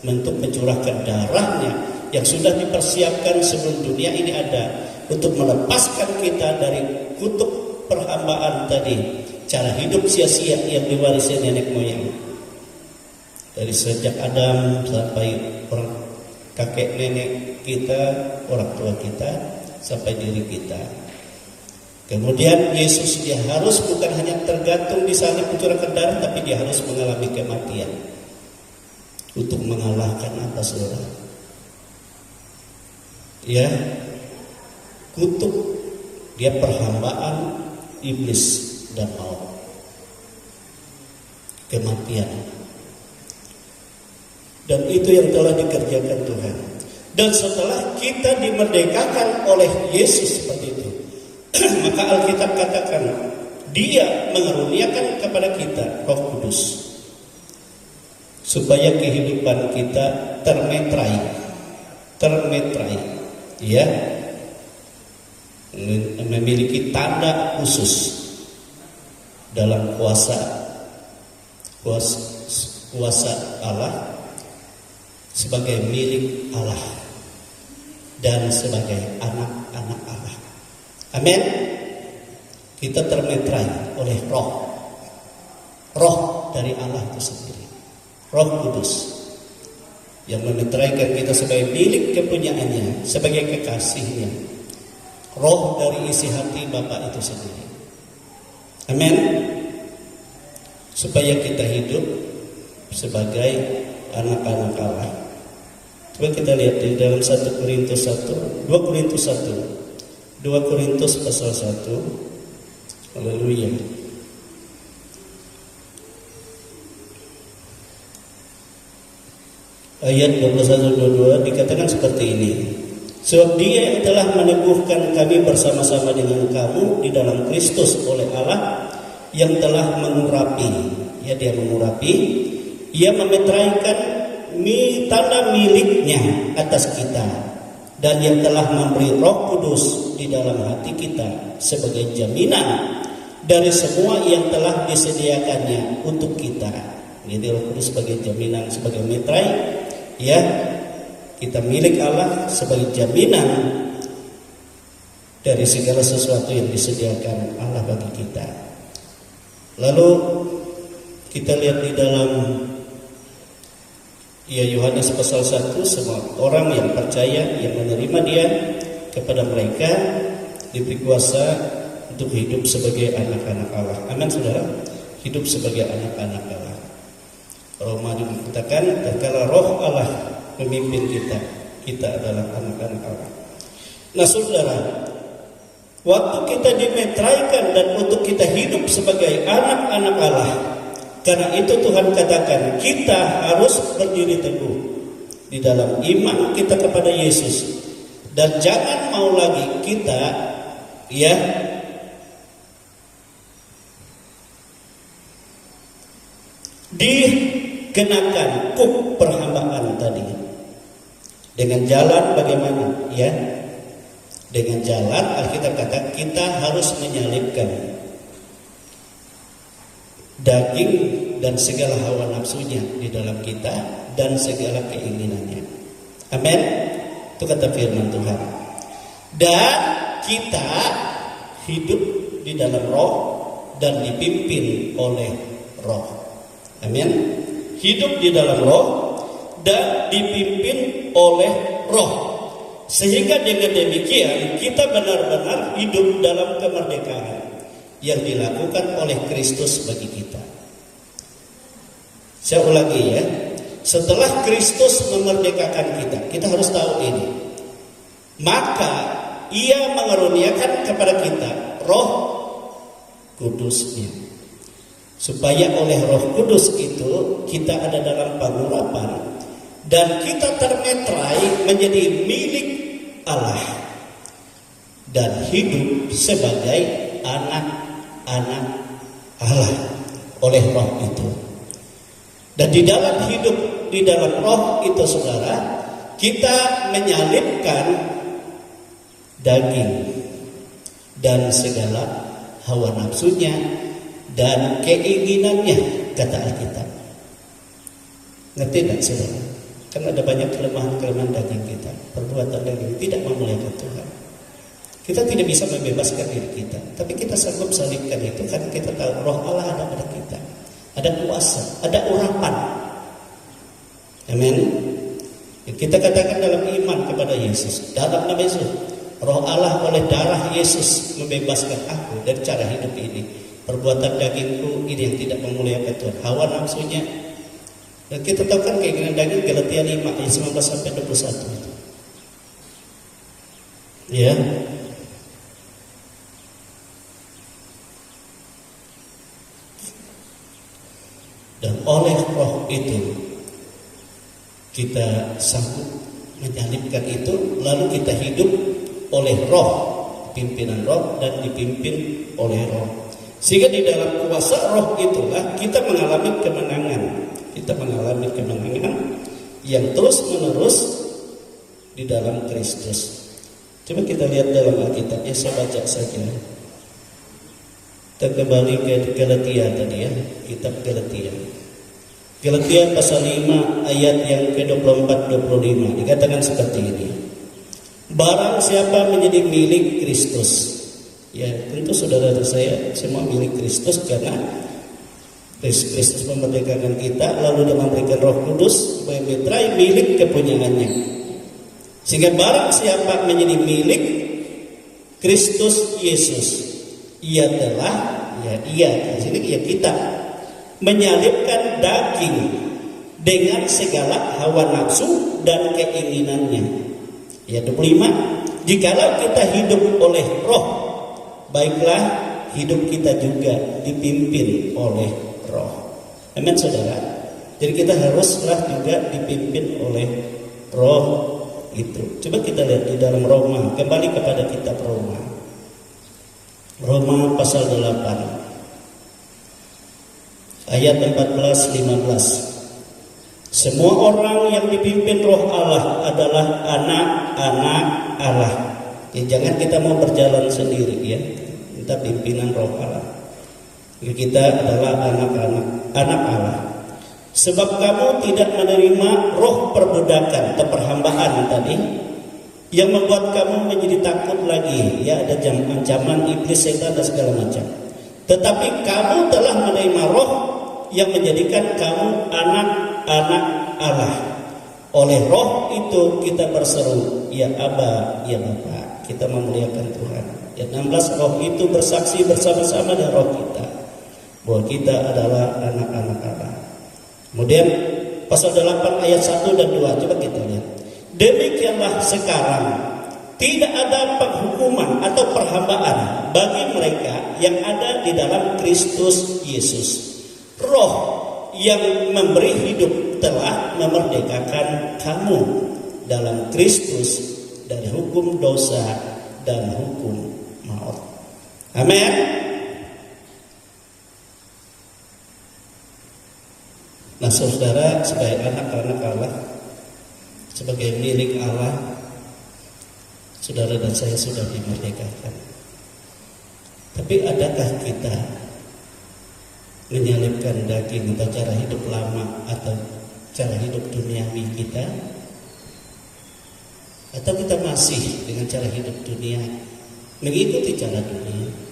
untuk mencurahkan darahnya yang sudah dipersiapkan sebelum dunia ini ada, untuk melepaskan kita dari kutuk perhambaan tadi, cara hidup sia-sia yang diwarisi nenek moyang. Dari sejak Adam sampai orang kakek nenek kita, orang tua kita, sampai diri kita. Kemudian Yesus dia harus bukan hanya tergantung di salib mencurahkan darah, tapi dia harus mengalami kematian untuk mengalahkan apa saudara? Ya, kutuk, dia perhambaan iblis dan maut, kematian. Dan itu yang telah dikerjakan Tuhan. Dan setelah kita dimerdekakan oleh Yesus seperti itu, maka Alkitab katakan dia mengaruniakan kepada kita Roh Kudus, supaya kehidupan kita termetrai, ya, memiliki tanda khusus dalam kuasa Allah, sebagai milik Allah dan sebagai anak-anak Allah. Amin. Kita termetrai oleh roh dari Allah itu sendiri, Roh Kudus yang memetraikan kita sebagai milik kepunyaannya, sebagai kekasihnya, roh dari isi hati Bapa itu sendiri. Amin. Supaya kita hidup sebagai anak-anak Allah. Coba kita lihat di dalam 2 Korintus pasal 1. Haleluya. Ayat 21-22 dikatakan seperti ini. Sebab dia yang telah meneguhkan kami bersama-sama dengan kamu di dalam Kristus oleh Allah, yang telah mengurapi, ya, dia mengurapi, ia memetraikan tanda miliknya atas kita, dan yang telah memberi Roh Kudus di dalam hati kita sebagai jaminan dari semua yang telah disediakannya untuk kita. Jadi Roh Kudus sebagai jaminan, sebagai metrai, ya, kita milik Allah sebagai jaminan dari segala sesuatu yang disediakan Allah bagi kita. Lalu kita lihat di dalam Yohanes pasal 1, semua orang yang percaya, yang menerima dia, kepada mereka diberi kuasa untuk hidup sebagai anak-anak Allah. Amin saudara. Hidup sebagai anak-anak Allah. Roma dikatakan, tatkala Roh Allah memimpin kita adalah anak-anak Allah. Nah saudara, waktu kita dimetraikan dan untuk kita hidup sebagai anak-anak Allah, karena itu Tuhan katakan kita harus berdiri teguh di dalam iman kita kepada Yesus, dan jangan mau lagi kita, ya, dikenakan kuk perhambaan tadi. Dengan jalan bagaimana? Ya, dengan jalan Alkitab kata kita harus menyalibkan daging dan segala hawa nafsunya di dalam kita dan segala keinginannya. Amin. Itu kata firman Tuhan. Dan kita hidup di dalam Roh dan dipimpin oleh Roh. Amin. Hidup di dalam Roh dan dipimpin oleh Roh. Sehingga dengan demikian kita benar-benar hidup dalam kemerdekaan yang dilakukan oleh Kristus bagi kita. Saya ulangi ya. Setelah Kristus memerdekakan kita, kita harus tahu ini. Maka Ia mengaruniakan kepada kita Roh Kudus-Nya, supaya oleh Roh Kudus itu kita ada dalam pengurapan dan kita termeterai menjadi milik Allah dan hidup sebagai anak-anak Allah oleh Roh itu. Dan di dalam hidup di dalam Roh itu, saudara, kita menyalibkan daging dan segala hawa nafsunya dan keinginannya, kata Alkitab. Ngerti tak, saudara? Kan ada banyak kelemahan-kelemahan daging kita, perbuatan daging tidak memuliakan Tuhan. Kita tidak bisa membebaskan diri kita, tapi kita sanggup salibkan itu karena kita tahu Roh Allah ada pada kita, ada kuasa, ada urapan. Amin. Kita katakan dalam iman kepada Yesus, dalam nama Yesus, Roh Allah oleh darah Yesus membebaskan aku dari cara hidup ini, perbuatan dagingku ini yang tidak memuliakan Tuhan, hawa nafsunya. Dan kita tahu kan keinginan daging, Galatia 5 ayat 19 sampai 21 itu. Ya. Dan oleh Roh itu kita sanggup menyalibkan itu, lalu kita hidup oleh Roh, pimpinan Roh dan dipimpin oleh Roh. Sehingga di dalam kuasa Roh itulah kita mengalami kemenangan. Kita mengalami kemenangan yang terus menerus di dalam Kristus. Coba kita lihat dalam Alkitab, ya saya baca saja. Kita kembali ke Galatia tadi ya, kitab Galatia. Galatia pasal 5 ayat yang ke-24-25 dikatakan seperti ini. Barang siapa menjadi milik Kristus, ya tentu saudara saya semua milik Kristus karena Kristus memerdekakan kita, lalu dia memberikan Roh Kudus supaya meterai milik kepunyaannya. Sehingga barang siapa menjadi milik Kristus Yesus, ia telah, di sini ya kita menyalibkan daging dengan segala hawa nafsu dan keinginannya. Ya 25, jikalau kita hidup oleh Roh, baiklah hidup kita juga dipimpin oleh Roh. Amin, saudara. Jadi kita haruslah juga dipimpin oleh Roh itu. Coba kita lihat di dalam Roma, kembali kepada kitab Roma. Roma pasal 8 ayat 14-15. Semua orang yang dipimpin Roh Allah adalah anak-anak Allah. Ya, jangan kita mau berjalan sendiri ya. Kita pimpinan Roh Allah. Kita adalah anak-anak Allah. Sebab kamu tidak menerima roh perbudakan atau perhambaan tadi yang membuat kamu menjadi takut lagi. Ya, ada ancaman iblis, setan dan segala macam. Tetapi kamu telah menerima roh yang menjadikan kamu anak-anak Allah. Oleh roh itu kita berseru, ya Aba, ya Bapa. Kita memuliakan Tuhan. Ya 16, roh itu bersaksi bersama-sama dengan roh kita bahwa kita adalah anak-anak Allah. Kemudian pasal 8 ayat 1 dan 2, coba kita lihat. Demikianlah sekarang tidak ada penghukuman atau perhambaan bagi mereka yang ada di dalam Kristus Yesus. Roh yang memberi hidup telah memerdekakan kamu dalam Kristus dari hukum dosa dan hukum maut. Amin. Nah, saudara, sebagai anak-anak Allah, sebagai milik Allah, saudara dan saya sudah dimerdekakan. Tapi adakah kita menyalibkan daging atau cara hidup lama atau cara hidup duniawi kita? Atau kita masih dengan cara hidup dunia, mengikuti cara dunia?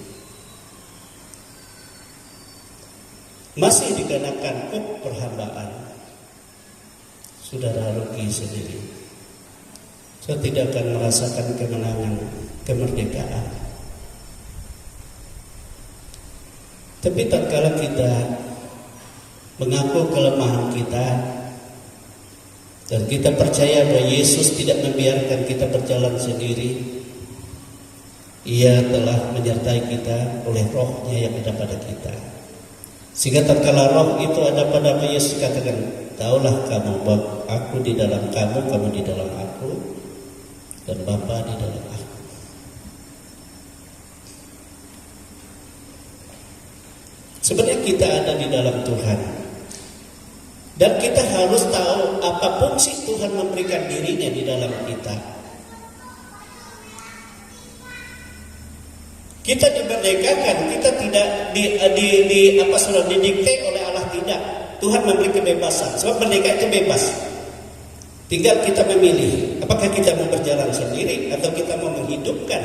Masih dikenakan perhambaan, saudara rugi sendiri. Saya tidak akan merasakan kemenangan, kemerdekaan. Tapi tatkala kita mengaku kelemahan kita dan kita percaya bahwa Yesus tidak membiarkan kita berjalan sendiri, Ia telah menyertai kita oleh rohnya yang ada pada kita. Sehingga tatkala roh itu ada pada Yesus katakan, taulah kamu bahwa aku di dalam kamu, kamu di dalam aku, dan Bapa di dalam aku. Sebenarnya kita ada di dalam Tuhan. Dan kita harus tahu apa fungsi Tuhan memberikan dirinya di dalam kita. Kita dimerdekakan, kita tidak didikte oleh Allah, tidak. Tuhan memberi kebebasan. Sebab merdeka itu bebas. Tinggal kita memilih apakah kita mau berjalan sendiri atau kita mau menghidupkan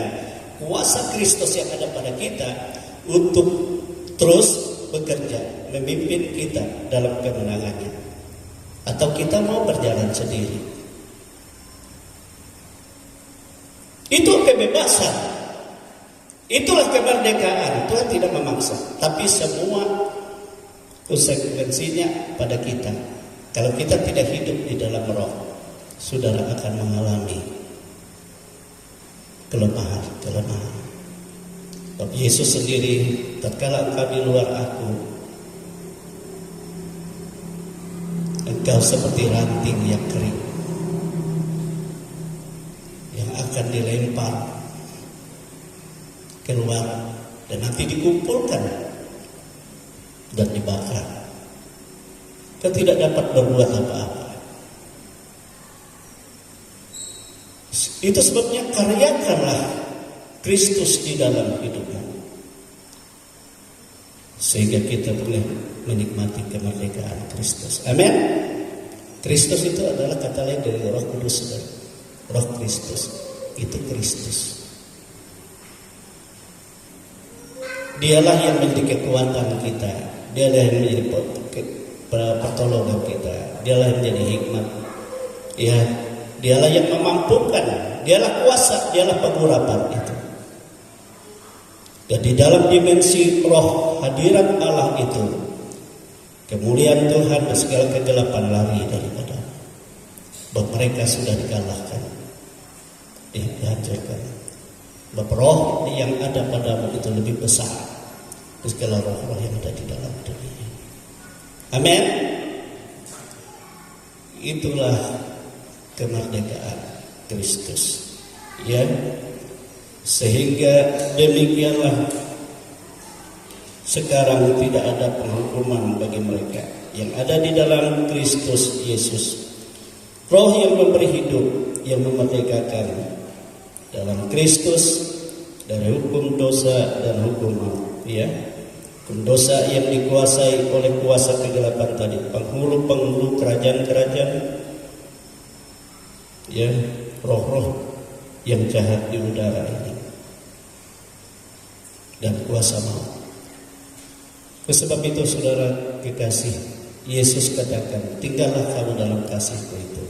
kuasa Kristus yang ada pada kita untuk terus bekerja, memimpin kita dalam kemenangannya, atau kita mau berjalan sendiri. Itu kebebasan, itulah kemerdekaan. Tuhan tidak memaksa, tapi semua konsekuensinya pada kita. Kalau kita tidak hidup di dalam roh, saudara akan mengalami kelemahan. Sebab Yesus sendiri, tatkala engkau di luar aku, engkau seperti ranting yang kering, yang akan dilempar keluar dan nanti dikumpulkan dan dibakar. Kau tidak dapat berbuat apa-apa. Itu sebabnya karyakanlah Kristus di dalam hidupmu, sehingga kita boleh menikmati kemerdekaan Kristus. Amin. Kristus itu adalah kata lain dari Roh Kudus. Roh Kristus itu Kristus. Dialah yang menjadi kekuatan kita. Dialah yang menjadi pertolongan kita. Dialah yang menjadi hikmat. Ya, dialah yang memampukan. Dialah kuasa. Dialah pengurapan itu. Dan di dalam dimensi roh hadirat Allah itu, kemuliaan Tuhan dan segala kegelapan lari daripada. Bahwa mereka sudah dikalahkan, dihancurkan. Bahwa roh yang ada padamu itu lebih besar dari segala roh-roh yang ada di dalam dunia. Amin. Itulah kemerdekaan Kristus. Ya. Sehingga demikianlah sekarang tidak ada penghukuman bagi mereka yang ada di dalam Kristus Yesus. Roh yang memberi hidup, yang memerdekakan dalam Kristus dari hukum dosa dan hukum maut. Ya, hukum dosa yang dikuasai oleh kuasa kegelapan tadi, penghulu-penghulu kerajaan-kerajaan, ya, roh-roh yang jahat di udara ini, dan kuasa maut. Sebab itu saudara kekasih, Yesus katakan, tinggallah kamu dalam kasihku itu.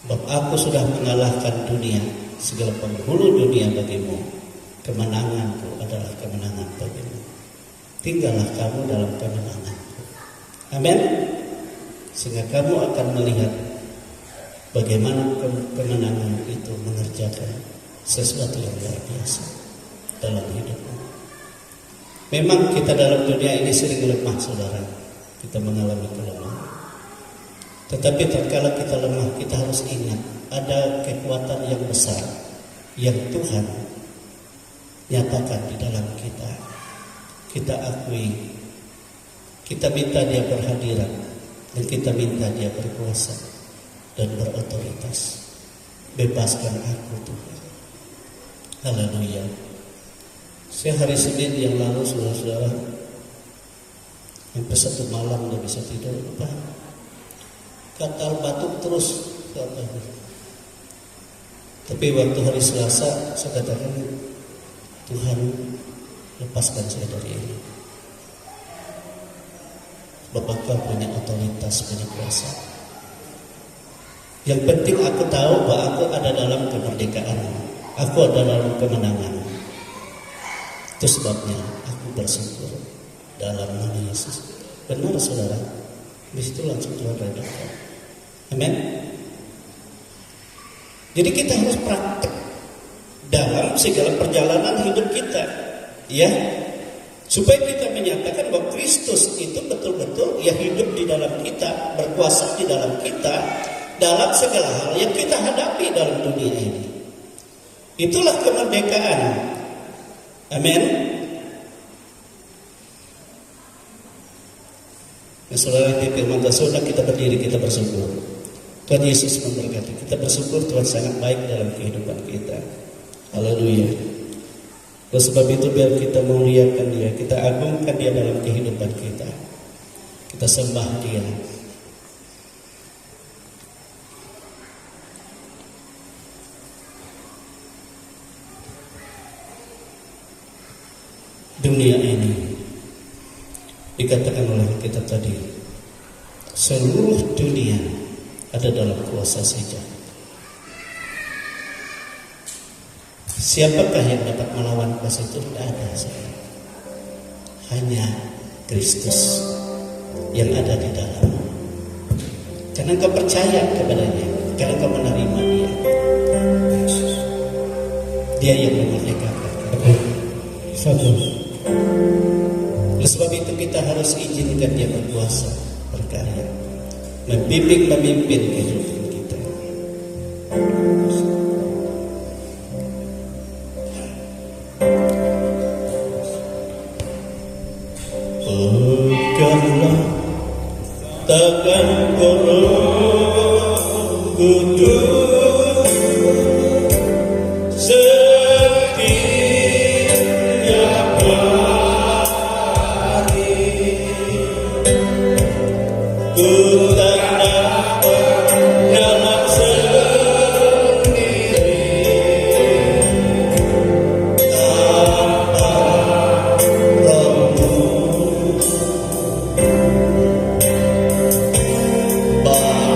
Sebab aku sudah mengalahkan dunia, segala penghulu dunia bagimu. Kemenanganku adalah kemenangan bagimu. Tinggallah kamu dalam kemenanganku. Amin. Sehingga kamu akan melihat bagaimana kemenangan itu mengerjakan sesuatu yang luar biasa dalam hidupmu. Memang kita dalam dunia ini sering lemah, saudara. Kita mengalami kelemahan. Tetapi tatkala kita lemah, kita harus ingat ada kekuatan yang besar yang Tuhan nyatakan di dalam kita. Kita akui, kita minta Dia berhadirat, dan kita minta Dia berkuasa dan berotoritas. Bebaskan aku, Tuhan. Haleluya. Saya hari Senin yang lalu, saudara-saudara, sampai satu malam tidak bisa tidur. Apa? Gatal batuk terus. Tapi waktu hari Selasa saya katakan, Tuhan, lepaskan saya dari ini. Bapak Kau punya otoritas, punya kuasa. Yang penting aku tahu bahwa aku ada dalam kemerdekaan, aku ada dalam kemenangan. Itu sebabnya aku bersyukur dalam nama Yesus. Benar, saudara. Di situ langsung Tuhan redakan. Amin. Jadi kita harus praktek dalam segala perjalanan hidup kita, ya, supaya kita menyatakan bahwa Kristus itu betul-betul ya hidup di dalam kita, berkuasa di dalam kita, dalam segala hal yang kita hadapi dalam dunia ini. Itulah kemerdekaan. Amin. Nah, saudara di firman Tuhan, kita berdiri, kita bersyukur. Tuhan Yesus memberkati. Kita bersyukur Tuhan sangat baik dalam kehidupan kita. Haleluya. Oleh sebab itu biar kita memuliakan Dia, kita agungkan Dia dalam kehidupan kita. Kita sembah Dia. Dunia ini dikatakan oleh kita tadi, seluruh dunia ada dalam kuasa setan. Siapakah yang dapat melawan kuasa itu? Tidak ada, saya. Hanya Kristus yang ada di dalam. Karena engkau percaya kepadanya, karena engkau menerima Dia. Dia yang memerdekakan. Satu. Oleh sebab itu kita harus izinkan Dia berkuasa, berkarya, membimbing, memimpin kehidupan kita. Peganglah tangan Roh Kudus, setiap hari ku tanamkan dalam sendiri tanpa Rohmu.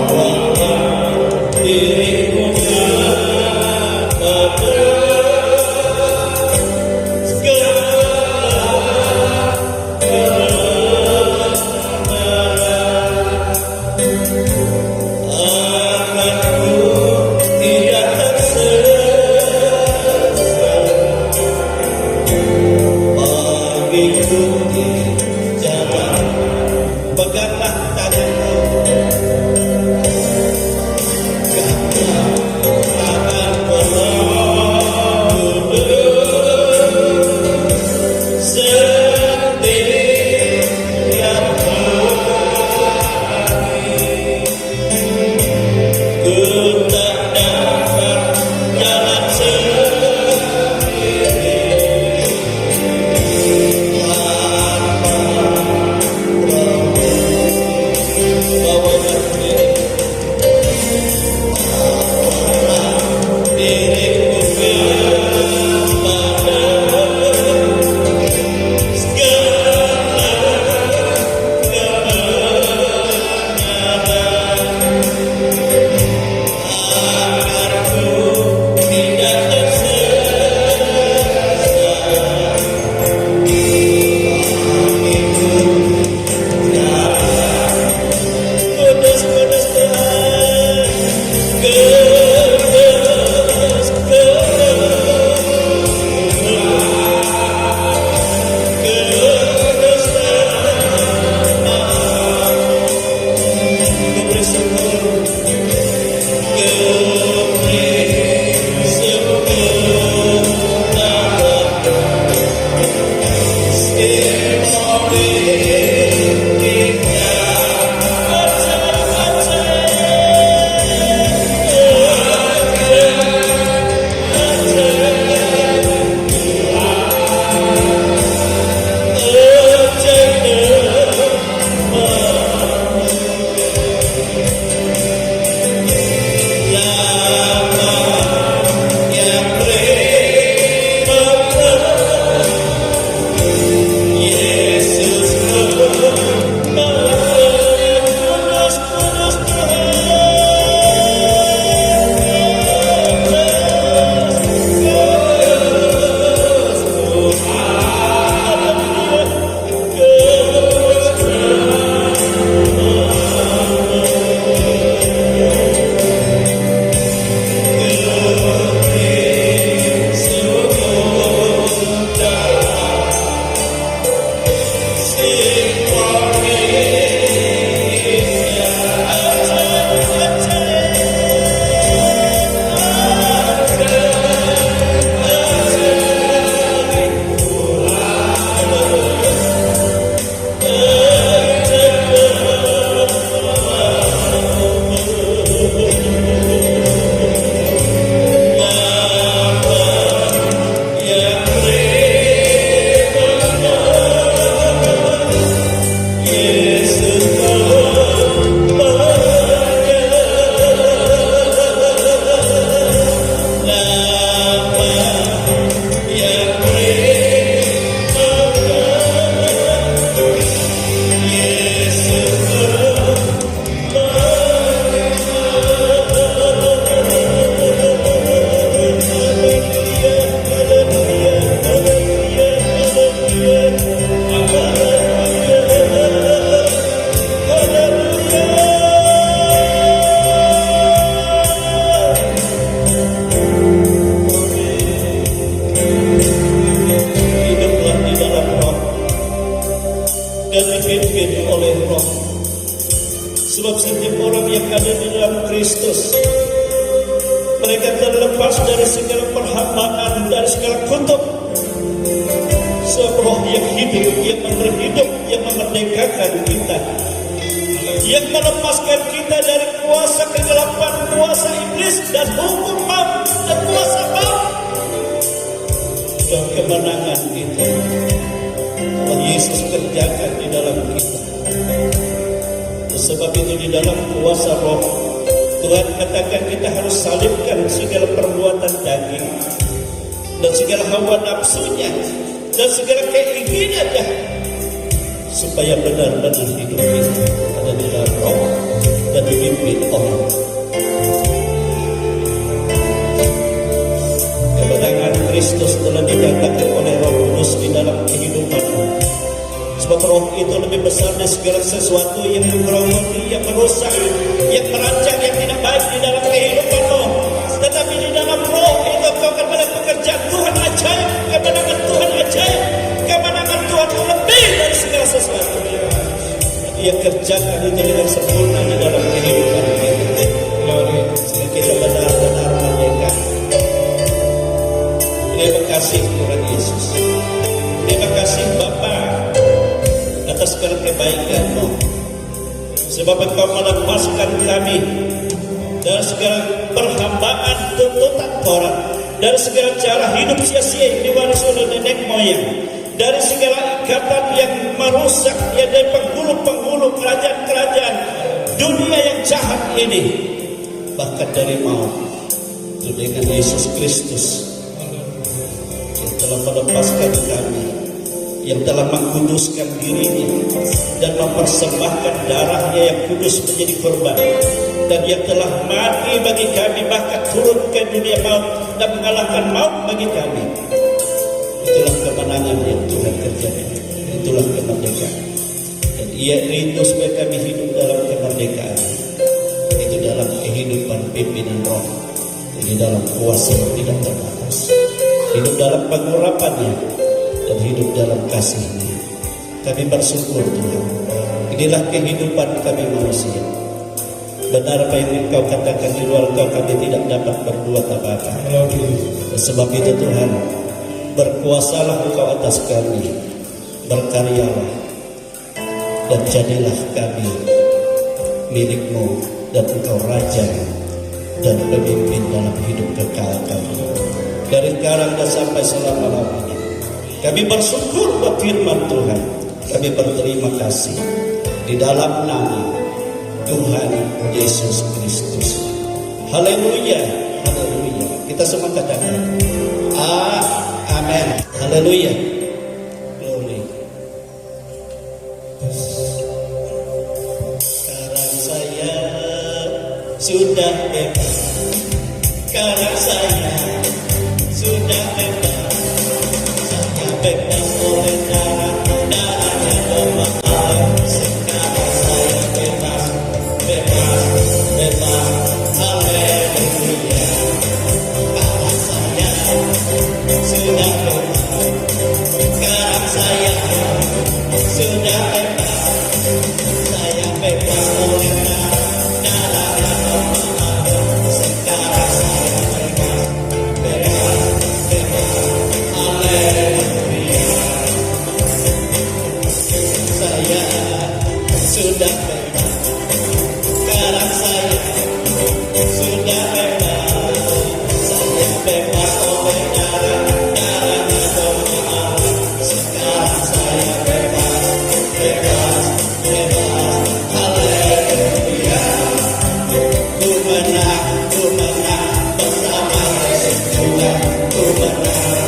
lepas dari segala perhambaan, dari segala kutuk. Sebab roh yang hidup, yang memberi hidup, yang memerdekakan kita, yang melepaskan kita dari kuasa kegelapan, kuasa iblis dan hukum maut dan kuasa maut. Dan kemenangan itu Allah Yesus kerjakan di dalam kita. Sebab itu di dalam kuasa roh Tuhan katakan kita harus salibkan segala perbuatan daging dan segala hawa nafsunya dan segala keinginannya, supaya benar-benar hidup kita ada di dalam roh dan dipimpin oleh kemenangan Kristus telah dinyatakan oleh Roh Kudus di dalam kehidupanmu. Sebab roh itu lebih besar dari segala sesuatu yang menggerogoti, yang merusak, yang merancang yang tidak baik di dalam kehidupanmu. Tetapi di dalam roh itu kau akan melihat pekerjaan Tuhan ajaib, kemenangan Tuhan ajaib, kemenangan Tuhan lebih dari segala sesuatu. Dia kerjakan itu dengan sempurna di dalam kehidupan kita. Sehingga kita benar-benar merdeka. Terima kasih Tuhan Yesus. Terima kasih Bapa atas segala kebaikan-Mu. Sebab Engkau melepaskan kami dari segala perhambaan tuntutan Taurat, dari segala cara hidup sia-sia yang diwarisi oleh nenek moyang, dari segala ikatan yang merusak, yang dari penghulu-penghulu kerajaan-kerajaan dunia yang jahat ini, bahkan dari maut. Itu dengan Yesus Kristus yang telah melepaskan kami, yang telah mengkuduskan dirinya dan mempersembahkan darahnya yang kudus menjadi korban, dan yang telah mati bagi kami, bahkan turun ke dunia maut dan mengalahkan maut bagi kami. Itulah kemenangan yang Tuhan kerjakan. Itulah kemerdekaan. Dan Ia rindu supaya kami hidup dalam kemerdekaan. Itu dalam kehidupan pimpinan roh. Jadi dalam kuasa yang tidak terbatas. Hidup dalam pengurapannya dan hidup dalam kasih-Nya. Kami bersyukur Tuhan. Inilah kehidupan kami manusia. Benar apa yang Engkau katakan, di luar Engkau kami tidak dapat berbuat apa-apa. Sebab itu Tuhan, berkuasalah Engkau atas kami, berkaryalah, dan jadilah kami milik-Mu, dan Engkau Raja dan pemimpin dalam hidup kekal kami, dari sekarang dan sampai selama-lamanya. Kami bersyukur buat firman Tuhan. Kami berterima kasih di dalam nama Tuhan Yesus Kristus. Haleluya, haleluya. Kita semua katakan amin. Haleluya. Glory. Sekarang saya sudah bebas. Sekarang saya sudah bebas. Saya bebas oleh darahnya Bapa Allah. Sekarang saya bebas, bebas, bebas. Haleluya. Sekarang saya sudah bebas. Sekarang saya sudah bebas. Saya bebas oleh darahnya Bapa Allah. Sekarang saya bebas, bebas, bebas. Haleluya. Saya sudah bebas. Sekarang saya sudah bebas. Saya bebas oleh darahnya Bapa Allah. Sekarang saya bebas, bebas, bebas. Haleluya. Ku menang bersama Yesus Tuhan. Ku menang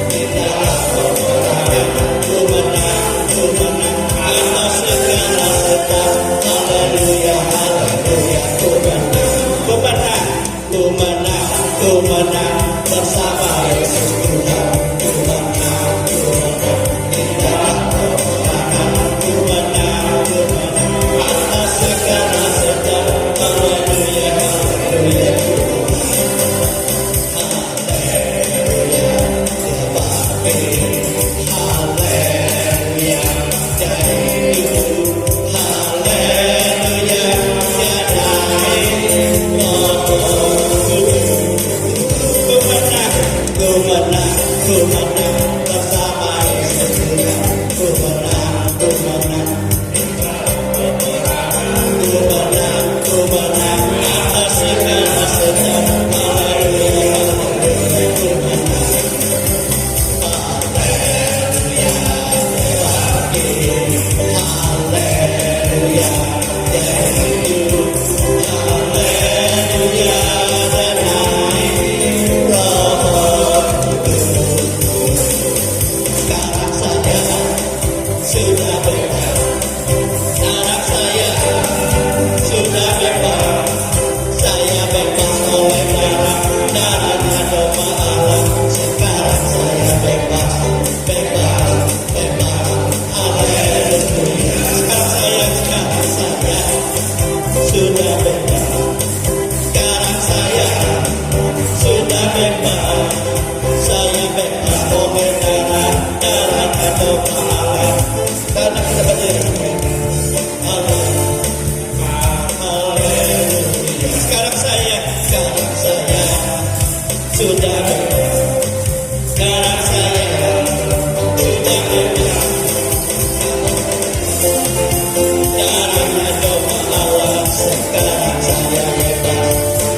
di dalam peperangan. Ku menang atas segala sebab. Haleluya, haleluya. Ku menang bersama Yesus Tuhan. Ku menang di dalam peperangan. Ku menang atas segala sebab. Haleluya, haleluya. Haleluya, haleluya, haleluya, haleluya. menang bersama Yesus Tuhan. Ku menang, ku menang. Ku menang atas segala setan. Haleluya, haleluya, ku menang. Haleluya, haleluya, dan hidup. Haleluya, dan naik Roh Kudus. Sekarang saya sudah bebas. Sekarang saya sudah bebas. Saya bebas oleh darahnya domba Allah. Sekarang saya bebas, bebas, bebas. Haleluya. Sekarang saya sudah bebas. Sekarang saya sudah bebas. Saya bebas oleh darahnya domba Allah. Karena kita berdiri. Haleluya. Sekarang saya sudah bebas. Sekarang saya sudah bebas. Darahnya domba Allah. Sekarang saya bebas,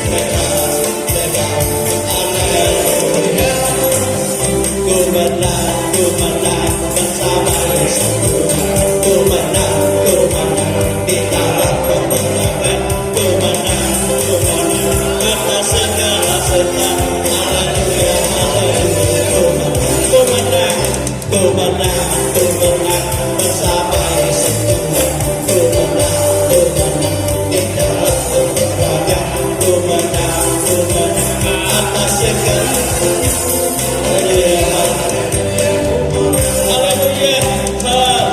bebas, bebas. Haleluya. Ku menang bersama Yesus Tuhan. Ku menang di dalam peperangan. Ku menang atas segala setan. Haleluya, haleluya. Ku menang bersama Yesus Tuhan. Ku menang di dalam peperangan. Ku menang atas segala setan. Haleluya, haleluya, haleluya, haleluya.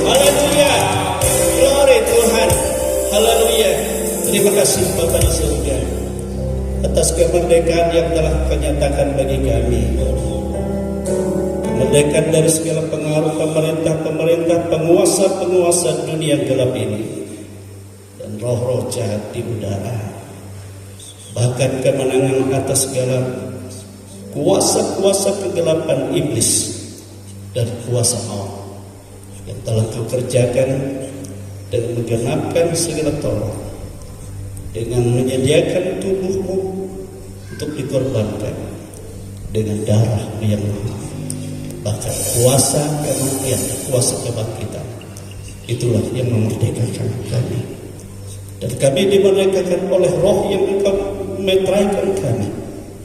Haleluya, glory Tuhan, haleluya. Terima kasih Bapa di surga atas kemerdekaan yang telah Kau nyatakan bagi kami. Kemerdekaan dari segala pengaruh pemerintah, penguasa dunia gelap ini dan roh-roh jahat di udara. Bahkan kemenangan atas segala kuasa-kuasa kegelapan iblis dan kuasa maut yang telah Kau kerjakan dan menggenapkan segala Taurat dengan menyediakan tubuhmu untuk dikorbankan dengan darah yang mahal. Bahkan kuasa kematian, kuasa kebangkitan, itulah yang memerdekakan kami. Dan kami dimerdekakan oleh roh yang Engkau meteraikan kami,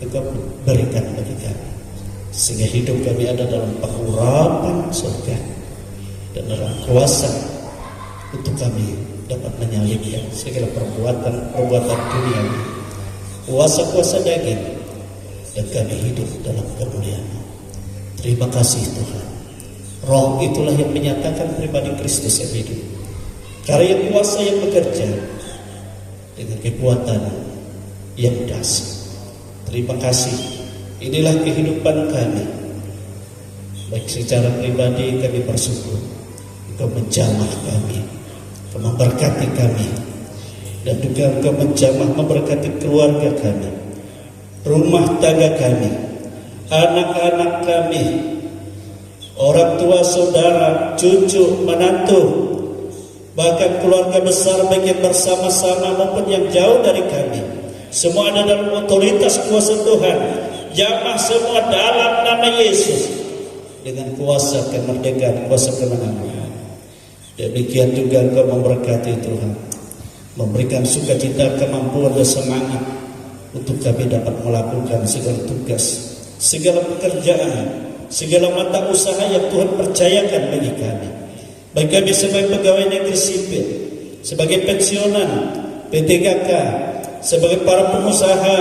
Engkau berikan bagi kami. Sehingga hidup kami ada dalam pengurapan surga dan dalam kuasa untuk kami dapat menyalibkan segala perbuatan dunia, kuasa-kuasa daging, dan kami hidup dalam kemuliaan. Terima kasih Tuhan. Roh itulah yang menyatakan pribadi Kristus yang hidup. Karya kuasa yang bekerja dengan kekuatan yang dahsyat. Terima kasih. Inilah kehidupan kami. Baik secara pribadi kami bersyukur Engkau menjamah kami, Engkau memberkati kami, dan juga Engkau menjamah memberkati keluarga kami, rumah tangga kami, anak-anak kami, orang tua, saudara, cucu, menantu, bahkan keluarga besar baik yang bersama-sama maupun yang jauh dari kami. Semua ada dalam otoritas kuasa Tuhan. Jamah semua dalam nama Yesus dengan kuasa kemerdekaan, kuasa kemenangan. Demikian juga Engkau memberkati Tuhan, memberikan sukacita, kemampuan dan semangat untuk kami dapat melakukan segala tugas, segala pekerjaan, segala mata usaha yang Tuhan percayakan bagi kami. Bagi kami sebagai pegawai negeri sipil, sebagai pensiunan, P3K, sebagai para pengusaha,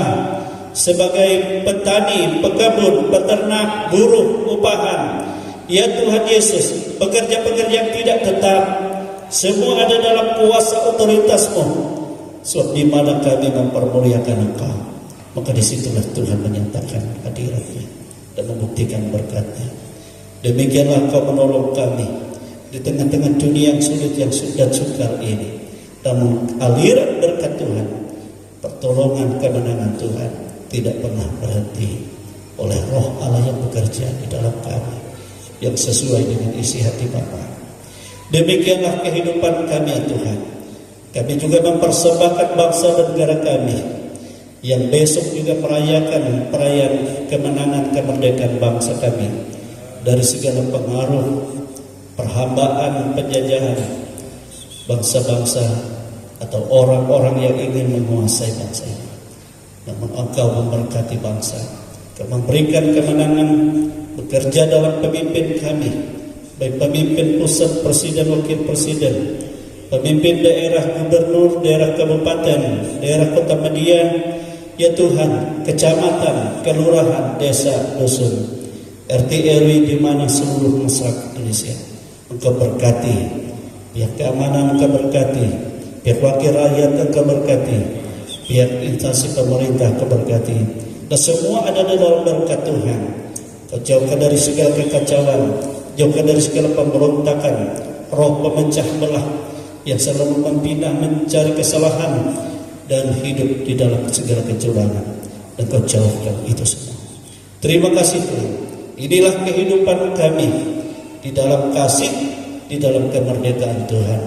sebagai petani, pekebun, peternak, buruh, upahan. Ya Tuhan Yesus, pekerja-pekerja yang tidak tetap, semua ada dalam kuasa otoritas-Mu. Sebab di mana kami mempermuliakan Engkau, maka disitulah Tuhan menyatakan hadirat-Nya dan membuktikan berkat-Nya. Demikianlah Engkau menolong kami di tengah-tengah dunia yang sulit, yang dan sukar ini. Namun aliran berkat Tuhan, pertolongan kemenangan Tuhan tidak pernah berhenti oleh Roh Allah yang bekerja di dalam kami, yang sesuai dengan isi hati Bapa. Demikianlah kehidupan kami ya Tuhan. Kami juga mempersembahkan bangsa dan negara kami yang besok juga merayakan perayaan kemenangan kemerdekaan bangsa kami dari segala pengaruh perhambaan penjajahan bangsa-bangsa atau orang-orang yang ingin menguasai bangsa ini. Namun Engkau memberkati bangsa, Engkau memberikan kemenangan, bekerja dalam pemimpin kami, baik pemimpin pusat, presiden, wakil presiden, pemimpin daerah, gubernur, daerah kabupaten, daerah kota media, ya Tuhan, kecamatan, kelurahan, desa, dusun, RT RW di mana seluruh masyarakat Indonesia. Engkau berkati, pihak keamanan Engkau berkati, pihak wakil rakyat Engkau berkati, pihak instansi pemerintah Engkau berkati, dan semua ada di dalam berkat Tuhan. Kau jauhkan dari segala kekacauan, jauhkan dari segala pemberontakan, roh pemecah belah yang selalu membina, mencari kesalahan dan hidup di dalam segala kecurangan, dan Kau jauhkan itu semua. Terima kasih Tuhan. Inilah kehidupan kami di dalam kasih, di dalam kemerdekaan Tuhan.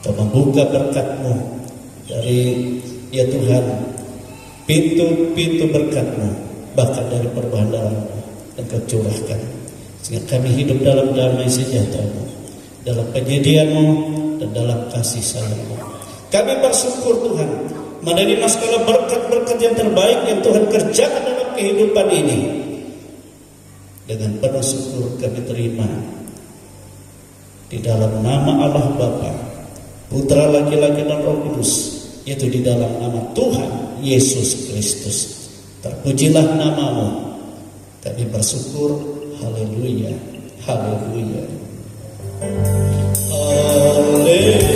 Kau membuka berkat-Mu dari ya Tuhan, pintu-pintu berkat-Mu, bahkan dari perbandaran-Mu, dan Kau curahkan sehingga kami hidup dalam damai sejahtera-Mu, dalam penyediaan-Mu, dan dalam kasih sayang-Mu. Kami bersyukur Tuhan menerima segala berkat-berkat yang terbaik yang Tuhan kerjakan dalam kehidupan ini. Dengan penuh syukur kami terima di dalam nama Allah Bapa, Putra laki-laki dan Roh Kudus, yaitu di dalam nama Tuhan Yesus Kristus. Terpujilah nama-Mu. Kami bersyukur. Haleluya. Haleluya. Haleluya.